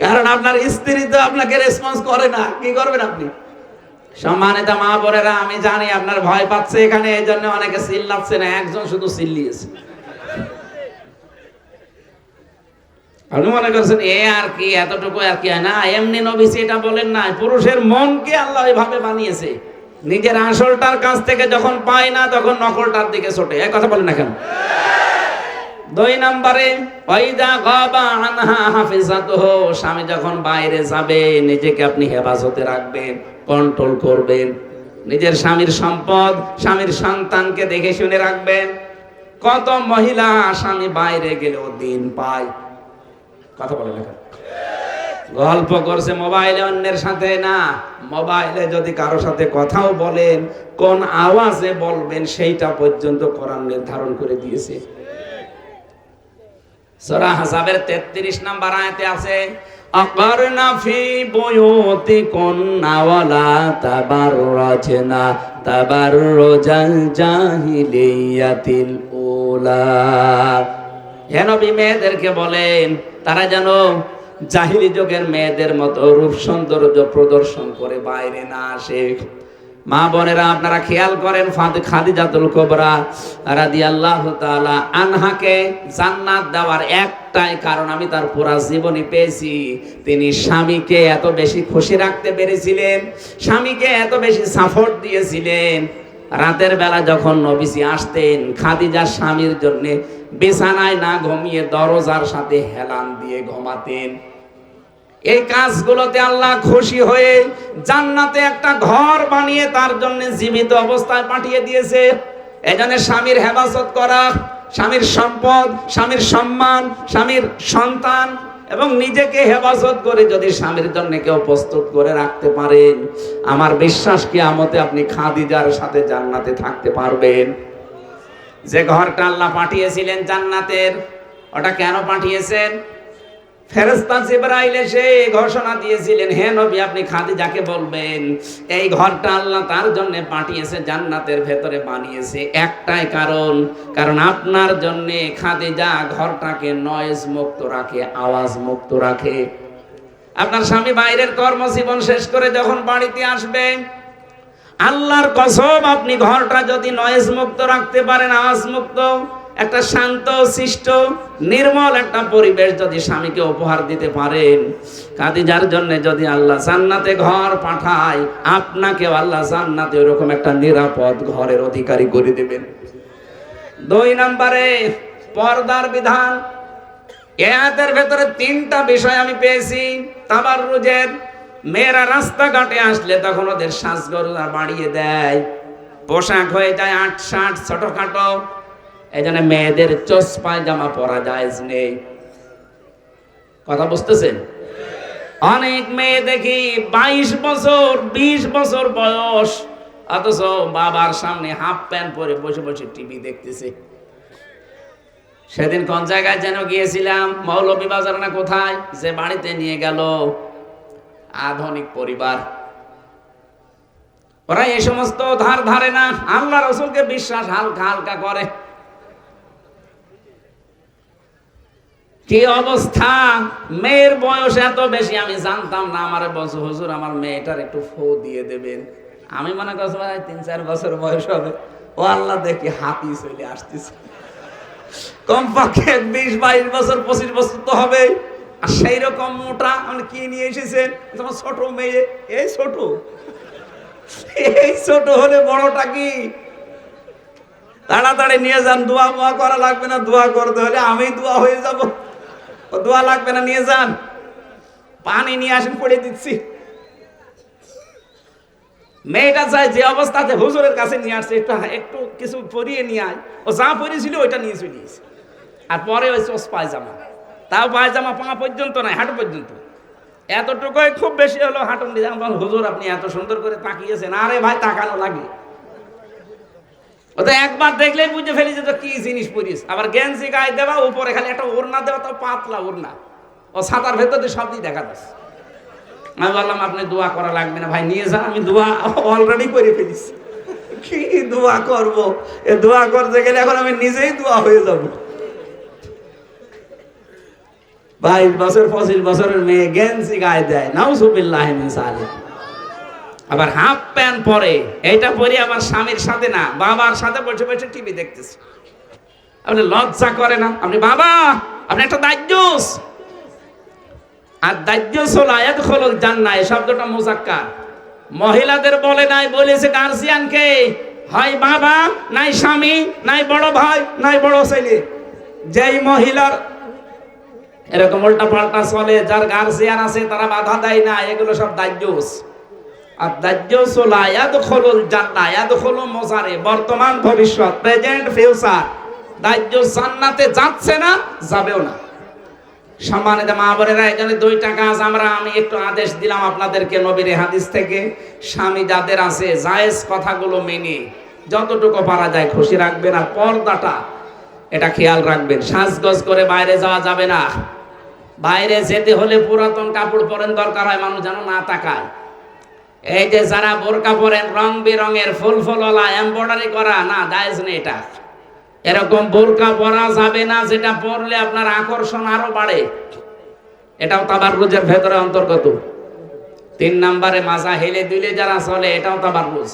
কারণ আপনার স্ত্রী তো আপনাকে রেসপন্স করে না, কি করবেন আপনি? সম্মানিত মা বোনেরা, আমি জানি আপনার ভয় পাচ্ছে এখানে, এই জন্য অনেকে চিল্লাচ্ছে না, একজন শুধু চিল্লিয়েছে। আপনি মনে করছেন এ আর কি, এতটুকু আর কি হয় না, এমনি নবীজি এটা বলেন না, পুরুষের মনকে আল্লাহ এভাবে বানিয়েছে, নিজের আসলটার কাছ থেকে যখন পায় না তখন নকলটার দিকে ছোটে। এক কথা বলেন না কেন? দুই নম্বরে ওয়াইদা গাবা আনহা হাফিজাতুহু, স্বামী যখন বাইরে যাবে নিজেকে আপনি হেফাজতে রাখবেন, কন্ট্রোল করবেন, নিজের স্বামীর সম্পদ, স্বামীর সন্তানকে দেখে শুনে রাখবেন। কত মহিলা স্বামী বাইরে গেলেও দিন পায়, কথা বলে না, গল্প করছে মোবাইলে অন্যের সাথে না, মোবাইলে যদি কারো সাথে কথাও বলেন কোন আওয়াজে বলবেন সেইটা পর্যন্ত কোরআন নির্ধারণ করে দিয়েছে। সূরা হাসাবের 33 নম্বর আয়াতে আছে, আকারনা ফি বুয়ুতিকুন্না ওয়ালা তাবাররাজনা তাবাররুজাল জাহিলিয়াতিল উলা। হে নবী, মেয়েদেরকে বলেন তারা যেন জাহিলি যুগের মেয়েদের মতো রূপ সৌন্দর্য প্রদর্শন করে বাইরে না আসে। মা বোনেরা, আপনারা খেয়াল করেন, খাদিজাতুল কুবরা রাদিয়াল্লাহু তাআলা আনহাকে জান্নাত দেওয়ার একটাই কারণ, আমি তার পুরা জীবনী পেয়েছি, তিনি স্বামীকে এত বেশি খুশি রাখতে পেরেছিলেন, স্বামীকে এত বেশি সাপোর্ট দিয়েছিলেন। রাতের বেলা যখন নবীজি আসতেন, খাদিজা স্বামীর জন্য বিছানায় না ঘুমিয়ে দরজার সাথে হেলান দিয়ে ঘুমাতেন। এই কাজগুলোতে আল্লাহ খুশি হয়ে জান্নাতে একটা ঘর বানিয়ে তার জন্য জীবিত অবস্থায় পাঠিয়ে দিয়েছে। এজন্য স্বামীর হেফাজত করা, স্বামীর সম্পদ, স্বামীর সম্মান, স্বামীর সন্তান এবং নিজেকে হেফাজত করে যদি স্বামীর জন্য কেউ প্রস্তুত করে রাখতে পারেন, আমার বিশ্বাস কিয়ামতে আপনি খাদিজার সাথে জান্নাতে থাকতে পারবেন। যে ঘরটা আল্লাহ পাঠিয়েছিলেন জান্নাতের, ওটা কেন পাঠিয়েছেন? ফেরেশতা জিবরাইল এসে ঘোষণা দিয়েছিলেন, হে নবী, আপনি খাদিজাকে বলবেন এই ঘরটা আল্লাহ তার জন্য পাঠিয়েছে, জান্নাতের ভেতরে বানিয়েছে একটাই কারণ, কারণ আপনার জন্য খাদিজা ঘরটাকে নয়েজ মুক্ত রাখে, আওয়াজ মুক্ত রাখে। আপনার স্বামী বাইরের কর্মজীবন শেষ করে যখন বাড়িতে আসবে, আল্লাহর কসম, আপনি ঘরটা যদি নয়েজ মুক্ত রাখতে পারেন, আওয়াজ মুক্ত, একটা শান্ত শিষ্ট নির্মল একটা পরিবেশ যদি স্বামীকে উপহার দিতে পারেন, খাদিজার জন্য যদি আল্লাহ জান্নাতে ঘর পাঠায়, আপনাকেও আল্লাহ জান্নাতে ওরকম একটা নিরাপদ ঘরের অধিকারী করে দেবেন। দুই নম্বরে পর্দার বিধান। এই আয়াতের ভেতরে তিনটা বিষয় আমি পেয়েছি। তাবাররুজের, মেয়েরা রাস্তাঘাটে আসলে তখন ওদের সাজগোজা বাড়িয়ে দেয়, পোশাক হয়ে যায় আটসাট ছোটখাটো, এই জন্য মেয়েদের চোস পায়জামা পরা জায়েজ নেই। কথা বুঝতেছেন? অনেক মেয়ে দেখি 22 বছর 20 বছর বয়স, অথচ বাবার সামনে হাফ প্যান্ট পরে বসে বসে টিভি দেখতেছে। সেদিন কোন জায়গায় যেন গিয়েছিলাম, মৌলভীবাজার না কোথায়, যে বাড়িতে নিয়ে গেল আধুনিক পরিবার, ওরা এই সমস্ত ধার ধারে না, আল্লাহ রাসূলকে বিশ্বাস হালকা হালকা করে। কি অবস্থা! মেয়ের বয়স এত বেশি, আমি জানতাম না। আমার বলছে, হুজুর আমার মেয়েটার একটু ফু দিয়ে দেবেন। আমি মনে করছি 3-4 বছর বয়স হবে, ও আল্লাহ দেখি হাতি চলে আসতেছে। কমপক্ষে 20-22 বছর 25 বছর তো হবে। আর সেই রকম মোটা মানে কি নিয়ে এসেছেন? তোমার ছোট মেয়ে, এই ছোট, এই ছোট হলে বড়টা কি? তাড়াতাড়ি নিয়ে যান, দোয়া মোয়া করা লাগবে না, দোয়া করতে হলে আমি দোয়া হয়ে যাব, ও দোয়া লাগবে না, নিয়ে যান। পানি নিয়ে আসেন, পড়ে দিচ্ছি। মেয়েটা চাই যে অবস্থাতে হুজুরের কাছে নিয়ে আসছে, একটু কিছু পরিয়ে নিয়ে আয়। ও যা পরিয়েছিল ওইটা নিয়ে চলিয়েছে। আর পরে ওই চোস পায়জামা, তাও পায়জামা পা পর্যন্ত নয়, হাঁটু পর্যন্ত, এতটুকুই খুব বেশি হলো হাঁটু নিয়ে। হুজুর আপনি এত সুন্দর করে তাকিয়েছেন। আরে ভাই তাকানো লাগে, ও তো একবার দেখলেই বুঝে ফেলি যে তো কি জিনিস পরিস। আবার গেঞ্জি গায়ে দেওয়া, উপরে খালি একটা ওড়না দেওয়া, তো পাতলা ওড়না, ও ছাতার ভেতর দিয়ে সব দিয়ে দেখা যাচ্ছে। আমি বললাম আপনি দোয়া করা লাগবে না ভাই, নিয়ে যান, আমি দোয়া অলরেডি করে ফেলেছি। কি দোয়া করব? এ দোয়া করতে গেলে এখন আমি নিজেই দোয়া হয়ে যাব। 22 বছর 25 বছরের মেয়ে গেঞ্জি গায়ে দেয়, নাউজুবিল্লাহ মিন যালিক। আবার হাফ প্যান্ট পরে, এইটা পরে আমার স্বামীর সাথে না, বাবার সাথে বসে বসে টিভি দেখতেছে। আপনি লজ্জা করে না? আপনি বাবা, আপনি একটা দায়িত্বস, আর দায়িত্বস হলো ইয়াদখুলুল জান্নাহ, এই শব্দটা মুযাক্কার, মহিলাদের বলে নাই, বলেছে গার্জিয়ানকে। হয় বাবা, নাই স্বামী, নাই বড় ভাই, নাই বড় ছেলে। যেই মহিলার এরকম উল্টা পাল্টা চলে, যার গার্জিয়ান আছে, তারা বাধা দেয় না, এগুলো সব দায়িত্বস। আর দায়িত্বস হলো ইয়াদখুলুল জান্নাহ, ইয়াদখুলু মুযারে, বর্তমান ভবিষ্যৎ, প্রেজেন্ট ফিউচার। দায়িত্ব জান্নাতে যাচ্ছে না, যাবেও না। সম্মানিত মা বোনেরা, এখানে 2টা কাজ আমি একটু আদেশ দিলাম আপনাদেরকে নবীর হাদিস থেকে। স্বামী যাদের আছে, জায়েজ কথাগুলো মেনে যতটুকু পারা যায় খুশি রাখবেন। আর পর্দাটা এটা খেয়াল রাখবেন, সাজগোজ করে বাইরে যাওয়া যাবে না। বাইরে যেতে হলে পুরাতন কাপড় পরেন, দরকার হয় মানুষ যেন না তাকায়। এই যে যারা বোরকা পরেন রং বেরঙের, ফুল ফুলওয়ালা, এমব্রয়ডারি করা, না, জায়েজ নেই এটা। এরকম বোরকা পরা যাবে না, যেটা পরলে আপনার আকর্ষণ আরো বাড়ে। এটাও তাবাররুজের ভেতরে অন্তর্গত। 3 নম্বরে মাজা হেলে দুলে যারা চলে, এটাও তাবাররুজ।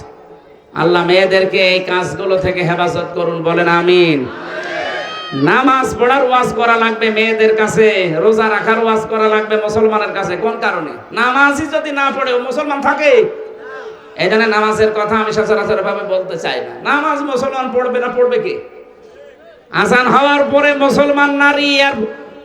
আল্লাহ মেয়েদেরকে এই কাজগুলো থেকে হেফাজত করুন, বলেন আমিন। নামাজ পড়ার ওয়াজ করা লাগবে মেয়েদের কাছে, রোজা রাখার ওয়াজ করা লাগবে মুসলমানের কাছে। কোন কারণে? নামাজই যদি না পড়ে ও মুসলমান থাকে। এই জন্য নামাজের কথা আমি সচরাচর ভাবে বলতে চাই না। নামাজ মুসলমান পড়বে না, পড়বে কি? আজান হওয়ার পরে মুসলমান নারী আর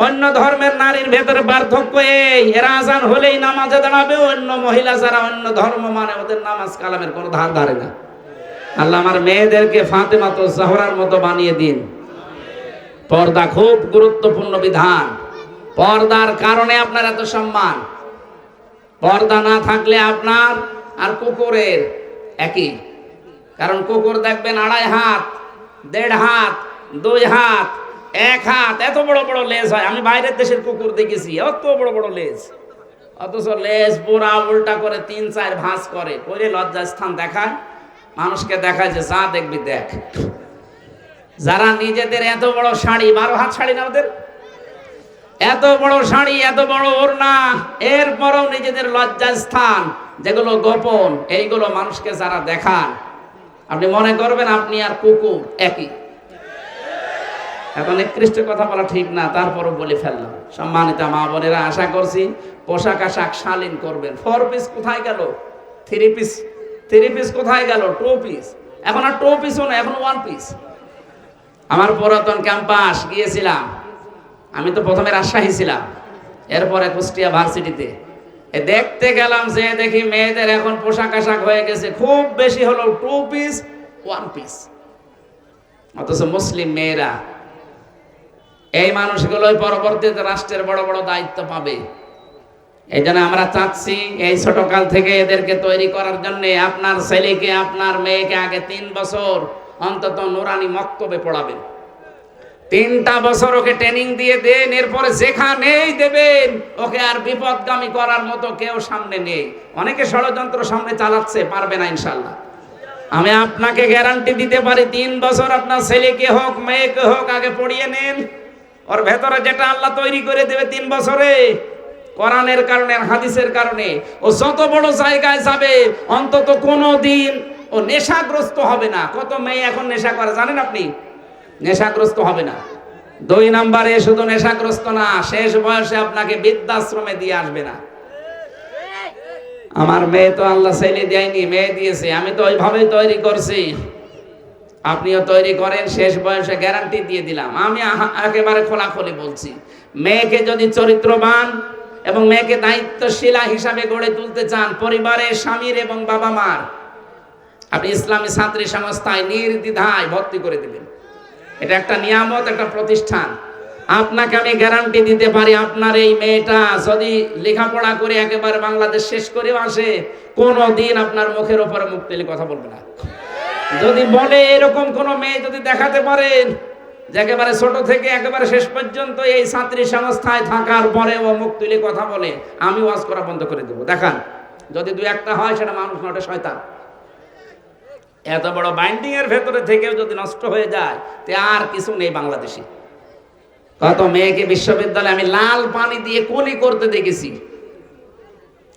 অন্য ধর্মের নারীর ভেতরে পার্থক্য এই, এরা আজান হলেই নামাজে দাঁড়াবে, অন্য মহিলা যারা অন্য ধর্ম মানে ওদের নামাজ কালামের কোনো ধার ধারে না। আল্লাহ আমার মেয়েদেরকে ফাতেমাতুজ জাহরার মতো বানিয়ে দিন। পর্দা খুব গুরুত্বপূর্ণ বিধান। পর্দার কারণে আপনার এত সম্মান। পর্দা না থাকলে আপনার আর কুকুরের একই। কারণ কুকুর দেখবেন 2.5 হাত, 1.5 হাত, 2 হাত, 1 হাত, এত বড় বড় লেজ হয়। আমি বাইরের দেশের কুকুর দেখেছি, অত বড় বড় লেজ, অথচ লেজ পুরা উল্টা করে 3-4 ভাঁজ করে লজ্জা স্থান দেখায়, মানুষকে দেখায় যে যা দেখবি দেখ। যারা নিজেদের এত বড় শাড়ি, 12 হাত শাড়ি না ওদের, এত বড় শাড়ি, এত বড় ওড়না, এরপরও নিজেদের লজ্জা স্থান যেগুলো গোপন, এইগুলো মানুষকে যারা দেখান, আপনি মনে করবেন আপনি আর কুকুর একই। এখন নিকৃষ্ট কথা বলা ঠিক না, তারপরও বলে ফেললাম। সম্মানিত মা বোনেরা, আশা করছি পোশাক আশাক শালীন করবেন। 4 পিস কোথায় গেল? 3 পিস, 3 পিস কোথায় গেল? 2 পিস। এখন আর 2 পিসও না, এখন 1 পিস। আমার পুরাতন ক্যাম্পাস গিয়েছিলাম, আমি তো প্রথমে রাজশাহী ছিলাম, এরপরে কুষ্টিয়া ভার্সিটিতে। দেখতে গেলাম, যে দেখি মেয়েদের এখন পোশাক আশাক হয়ে গেছে খুব বেশি হলো 2 পিস 1 পিস। অথচ মুসলিম মেয়েরা, এই মানুষগুলোই পরবর্তীতে রাষ্ট্রের বড় বড় দায়িত্ব পাবে। এই জন্য আমরা চাচ্ছি এই ছোটকাল থেকে এদেরকে তৈরি করার জন্য আপনার ছেলেকে, আপনার মেয়েকে আগে 3 বছর অন্তত নুরানি মক্তবে পড়াবেন। 3টা বছর ওকে ট্রেনিং দিয়ে দেন, এরপরে যেখানেই দেবেন ওকে আর বিপদগামী করার মতো কেউ সামনে নেই। অনেকে ষড়যন্ত্র সামনে চালাচ্ছে, পারবে না ইনশাল্লাহ। আমি আপনাকে গ্যারান্টি দিতে পারি, 3 বছর আপনার ছেলেকে হোক মেয়েকে হোক আগে পড়িয়ে নেন। ওর ভেতরে যেটা আল্লাহ তৈরি করে দেবে 3 বছরে, কোরআনের কারণে, হাদিসের কারণে, ও যত বড় জায়গায় যাবে অন্তত কোনো দিন ও নেশাগ্রস্ত হবে না। কত মেয়ে এখন নেশা করে জানেন আপনি? নেশাগ্রস্ত হবে না। দুই নাম্বারে শুধু নেশাগ্রস্ত না, শেষ বয়সে আপনাকে বৃদ্ধাশ্রমে দিয়ে আসবে না। আমার মেয়ে তো আল্লাহ ছেলে দেয়নি, মেয়ে দিয়েছে, আমি তো ওইভাবেই তৈরি করছি। আপনিও তৈরি করেন, শেষ বয়সে গ্যারান্টি দিয়ে দিলাম। আমি একেবারে খোলাখুলি বলছি, মেয়েকে যদি চরিত্রবান এবং মেয়েকে দায়িত্বশীলা হিসাবে গড়ে তুলতে চান, পরিবারের স্বামীর এবং বাবা মার, আপনি ইসলামী ছাত্রী সংস্থায় নির্দ্বিধায় ভর্তি করে দিবেন। এটা একটা নিয়ামত, একটা প্রতিষ্ঠান। আপনাকে আমি গ্যারান্টি দিতে পারি, আপনার এই মেয়েটা যদি লেখাপড়া করে একেবারে বাংলাদেশ শেষ করেও আসে, কোনোদিন আপনার মুখের উপরে মুখ তুলে কথা বলবে না। যদি বলে, এরকম কোন মেয়ে যদি দেখাতে পারেন যে একেবারে ছোট থেকে একেবারে শেষ পর্যন্ত এই ছাত্রী সংস্থায় থাকার পরে ও মুখ তুলে কথা বলে, আমি ওয়াজ করা বন্ধ করে দেবো। দেখান, যদি দুই একটা হয় সেটা মানুষ নয়, ওটা শয়তান। এত বড় বাইন্ডিং এর ভেতরে থেকেও যদি নষ্ট হয়ে যায়, তে আর কিছু নেই বাংলাদেশে। কত মেয়েকে বিশ্ববিদ্যালয়ে আমি লাল পানি দিয়ে কুলি করতে দেখেছি।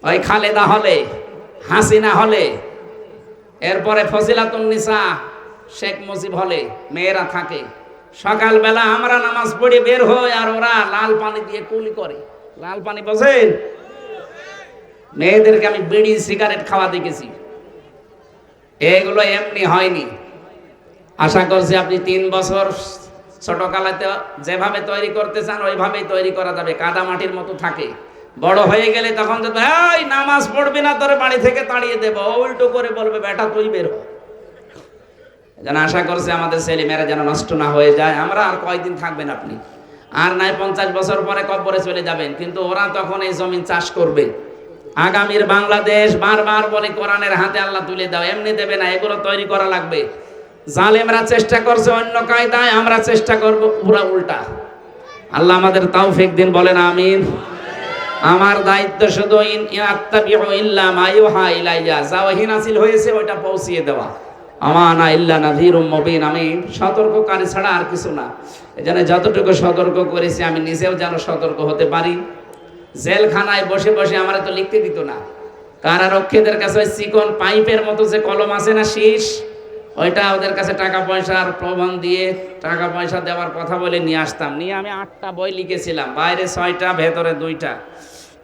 ওই খালেদা হলে, হাসিনা হলে, এরপরে ফজিলাতুন্নিসা শেখ মুজিব হলে মেয়েরা থাকে। সকালবেলা আমরা নামাজ পড়ে বের হই, আর ওরা লাল পানি দিয়ে কুলি করে। লাল পানি বোঝেন? মেয়েদেরকে আমি বিড়ি সিগারেট খাওয়া দেখেছি। এগুলো এমনি হয়নি। আশা করছি আপনি 3 বছর ছোটকালাতে যেভাবে তৈরি করতে চান ওইভাবেই তৈরি করা যাবে। কাদা মাটির মতো থাকে, বড় হয়ে গেলে তখন যদি এই নামাজ পড়বি না, তোর বাড়ি থেকে তাড়িয়ে দেবো, উল্টো করে বলবে বেটা তুই বের হ। যেন আশা করছি আমাদের ছেলে মেয়েরা যেন নষ্ট না হয়ে যায়। আমরা আর কয়দিন থাকবেন আপনি? আর নাই 50 বছর পরে কবরে চলে যাবেন, কিন্তু ওরা তখন এই জমিন চাষ করবে। আগামীর বাংলাদেশ বারবার বলে কোরআনের হাতে আল্লাহ তুলে দাও, এমনি দেবে না, এগুলো তৈরি করা লাগবে। জালেমরা চেষ্টা করছে অন্য কায়দায়, আমরা চেষ্টা করব পুরা উল্টা। আল্লাহ আমাদের তৌফিক দিন, বলেন আমিন। আমার দায়িত্ব শুধু ইত্তাবিউ ইল্লা মা ইউহা ইলাইয়া, যা ওহী নাযিল হয়েছে ওইটা পৌঁছিয়ে দেওয়া। আমানা ইল্লা নাযীরুম মুবিন, আমি সতর্ককারী ছাড়া আর কিছু না। এজন্য যতটুকু সতর্ক করেছি আমি নিজেও যেন সতর্ক হতে পারি। জেলখানায় বসে বসে আমারে তো লিখতে দিত না। কারারক্ষীদের কাছে ওই চিকন পাইপের মতো যে কলম আছে না, শীষ, ওইটা ওদের কাছে টাকা পয়সার প্রমাণ দিয়ে টাকা পয়সা দেওয়ার কথা বলে নিয়ে আসতাম। নিয়ে আমি 8টা বই লিখেছিলাম, বাইরে 6টা, ভেতরে 2টা।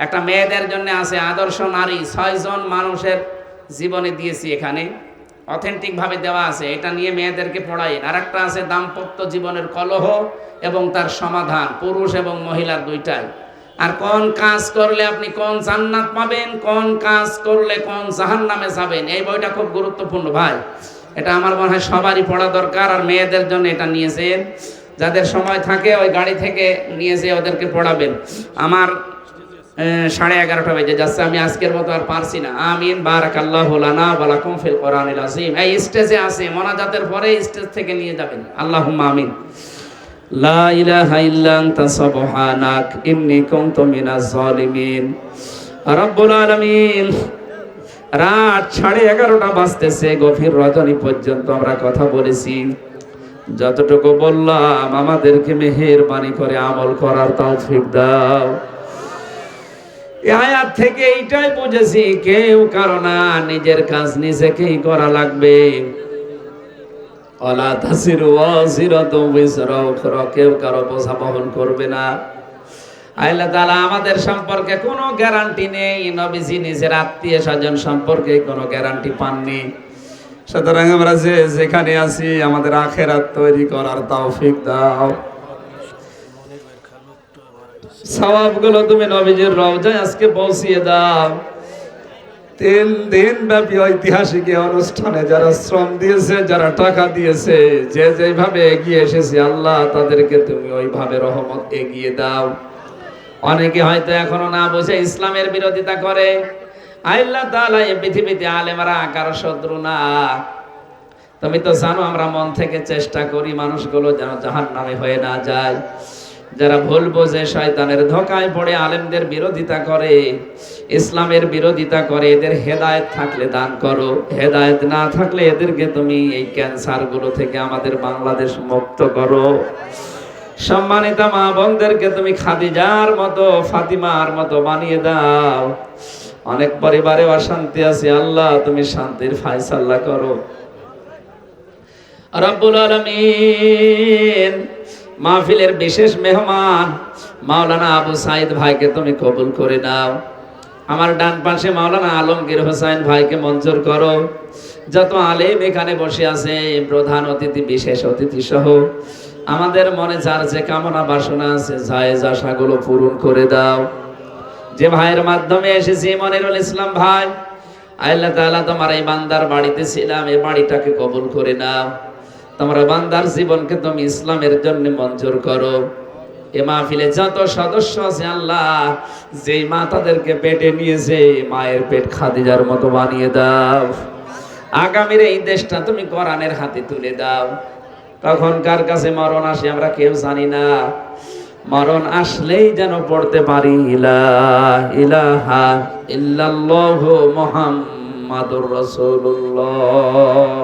একটা মেয়েদের জন্য আছে আদর্শ নারী, 6 জন মানুষের জীবনে দিয়েছি, এখানে অথেন্টিক ভাবে দেওয়া আছে, এটা নিয়ে মেয়েদেরকে পড়াই। আর একটা আছে দাম্পত্য জীবনের কলহ এবং তার সমাধান, পুরুষ এবং মহিলার 2টাই। আর কোন কাজ করলে আপনি কোন জান্নাত পাবেন, কোন কাজ করলে কোন জাহান্নামে যাবেন, এই বইটা খুব গুরুত্বপূর্ণ ভাই। এটা আমার মনে হয় সবারই পড়া দরকার। আর মেয়েদের জন্য এটা নিয়েছেন, যাদের সময় থাকে ওই গাড়ি থেকে নিয়ে যেয়ে ওদেরকে পড়াবেন। আমার 11:30 বেজে যাচ্ছে, আমি আজকের মতো আর পারছি না। আমিন। বারাকাল্লাহু লানা ওয়া লাকুম ফিল কোরআনিল আযীম। এই স্টেজে আছে, মোনাজাতের পরে স্টেজ থেকে নিয়ে যাবেন। আল্লাহুম্মা আমিন। লা ইলাহা ইল্লা আনতা সুবহানাক ইন্নী কুনতু মিনাজ জালিমিন। রব্বুল আলামিন, রাত 11:30 বাজতেছে, গভীর রজনী পর্যন্ত আমরা কথা বলেছি। যতটুকু বললাম আমাদেরকে মেহেরবানি করে আমল করার তৌফিক দাও। এই আয়াত থেকে এইটাই বুঝেছি, কেউ কারো না, নিজের কাজ নিজেকেই করা লাগবে। ওয়ালা তাসিরু ওয়াজিরাতুম বিজরা উখরা, কেউ কারো বোঝা বহন করবে না। আল্লাহ তাআলা আমাদের সম্পর্কে কোনো গ্যারান্টি নেই, নবীজি নিজের আত্মীয় স্বজন সম্পর্কে কোনো গ্যারান্টি পাননি। সুতরাং আমরা যেখানে আছি আমাদের আখিরাত তৈরি করার তৌফিক দাও। সওয়াবগুলো তুমি নবীজির রওজায় আজকে পৌঁছিয়ে দাও। 3 দিন ব্যাপী ঐতিহাসিক অনুষ্ঠানে যারা শ্রম দিয়েছে, যারা টাকা দিয়েছে, যে যেভাবে এগিয়ে এসেছে, আল্লাহ তাদেরকে তুমি ওইভাবে রহমত এগিয়ে দাও। অনেকে হয়তো এখনো না বুঝে ইসলামের বিরোধিতা করে। আল্লাহ তাআলা এই পৃথিবীতে আলেমরা কারো শত্রু না। তুমি তো জানো আমরা মন থেকে চেষ্টা করি মানুষগুলো যেন জাহান্নামে হয়ে না যায়। যারা ভুল বোঝে, শয়তানের ধোঁকায় পড়ে আলেমদের বিরোধিতা করে, ইসলামের বিরোধিতা করে, এদের হেদায়েত থাকলে দান করো, হেদায়েত না থাকলে এদেরকে তুমি এই ক্যান্সার গুলো থেকে আমাদের বাংলাদেশ মুক্ত করো। সম্মানিত মা বোনদেরকে তুমি খাদিজার মতো, ফাতিমার মতো বানিয়ে দাও। অনেক পরিবারে অশান্তি আছে, আল্লাহ তুমি শান্তির ফায়সালা করো। রব্বুল আলামিন, মাহফিলের বিশেষ মেহমান মাওলানা আবু সাইদ ভাইকে তুমি কবুল করে নাও। আমার ডান পাশে মাওলানা আলমগীর হোসেন ভাইকে মঞ্জুর করো। যত আলেম এখানে বসে আছে, প্রধান অতিথি বিশেষ অতিথি সহ আমাদের মনে যার যে কামনা বাসনা আছে জায়েজ আশাগুলো পূরণ করে দাও। যে ভাইয়ের মাধ্যমে এসেছি মনিরুল ইসলাম ভাই, আল্লাহ তাআলা তোমার এই বান্দার বাড়িতে ছিলাম, এই বাড়িটাকে কবুল করে নাও। তোমার বান্দার জীবনকে তুমি ইসলামের জন্য মঞ্জুর করো। এ মাহফিলে যত সদস্য আছে আল্লাহ, যেই মা তাদেরকে পেটে নিয়েছে মায়ের পেট খাদিজার মতো বানিয়ে দাও। আগামীর এই দেশটা তুমি কোরআনের হাতে তুলে দাও। কখন কার কাছে মরণ আসে আমরা কেউ জানি না, মরণ আসলেই যেন পড়তে পারি লা ইলাহা ইল্লাল্লাহু মুহাম্মাদুর রাসূলুল্লাহ।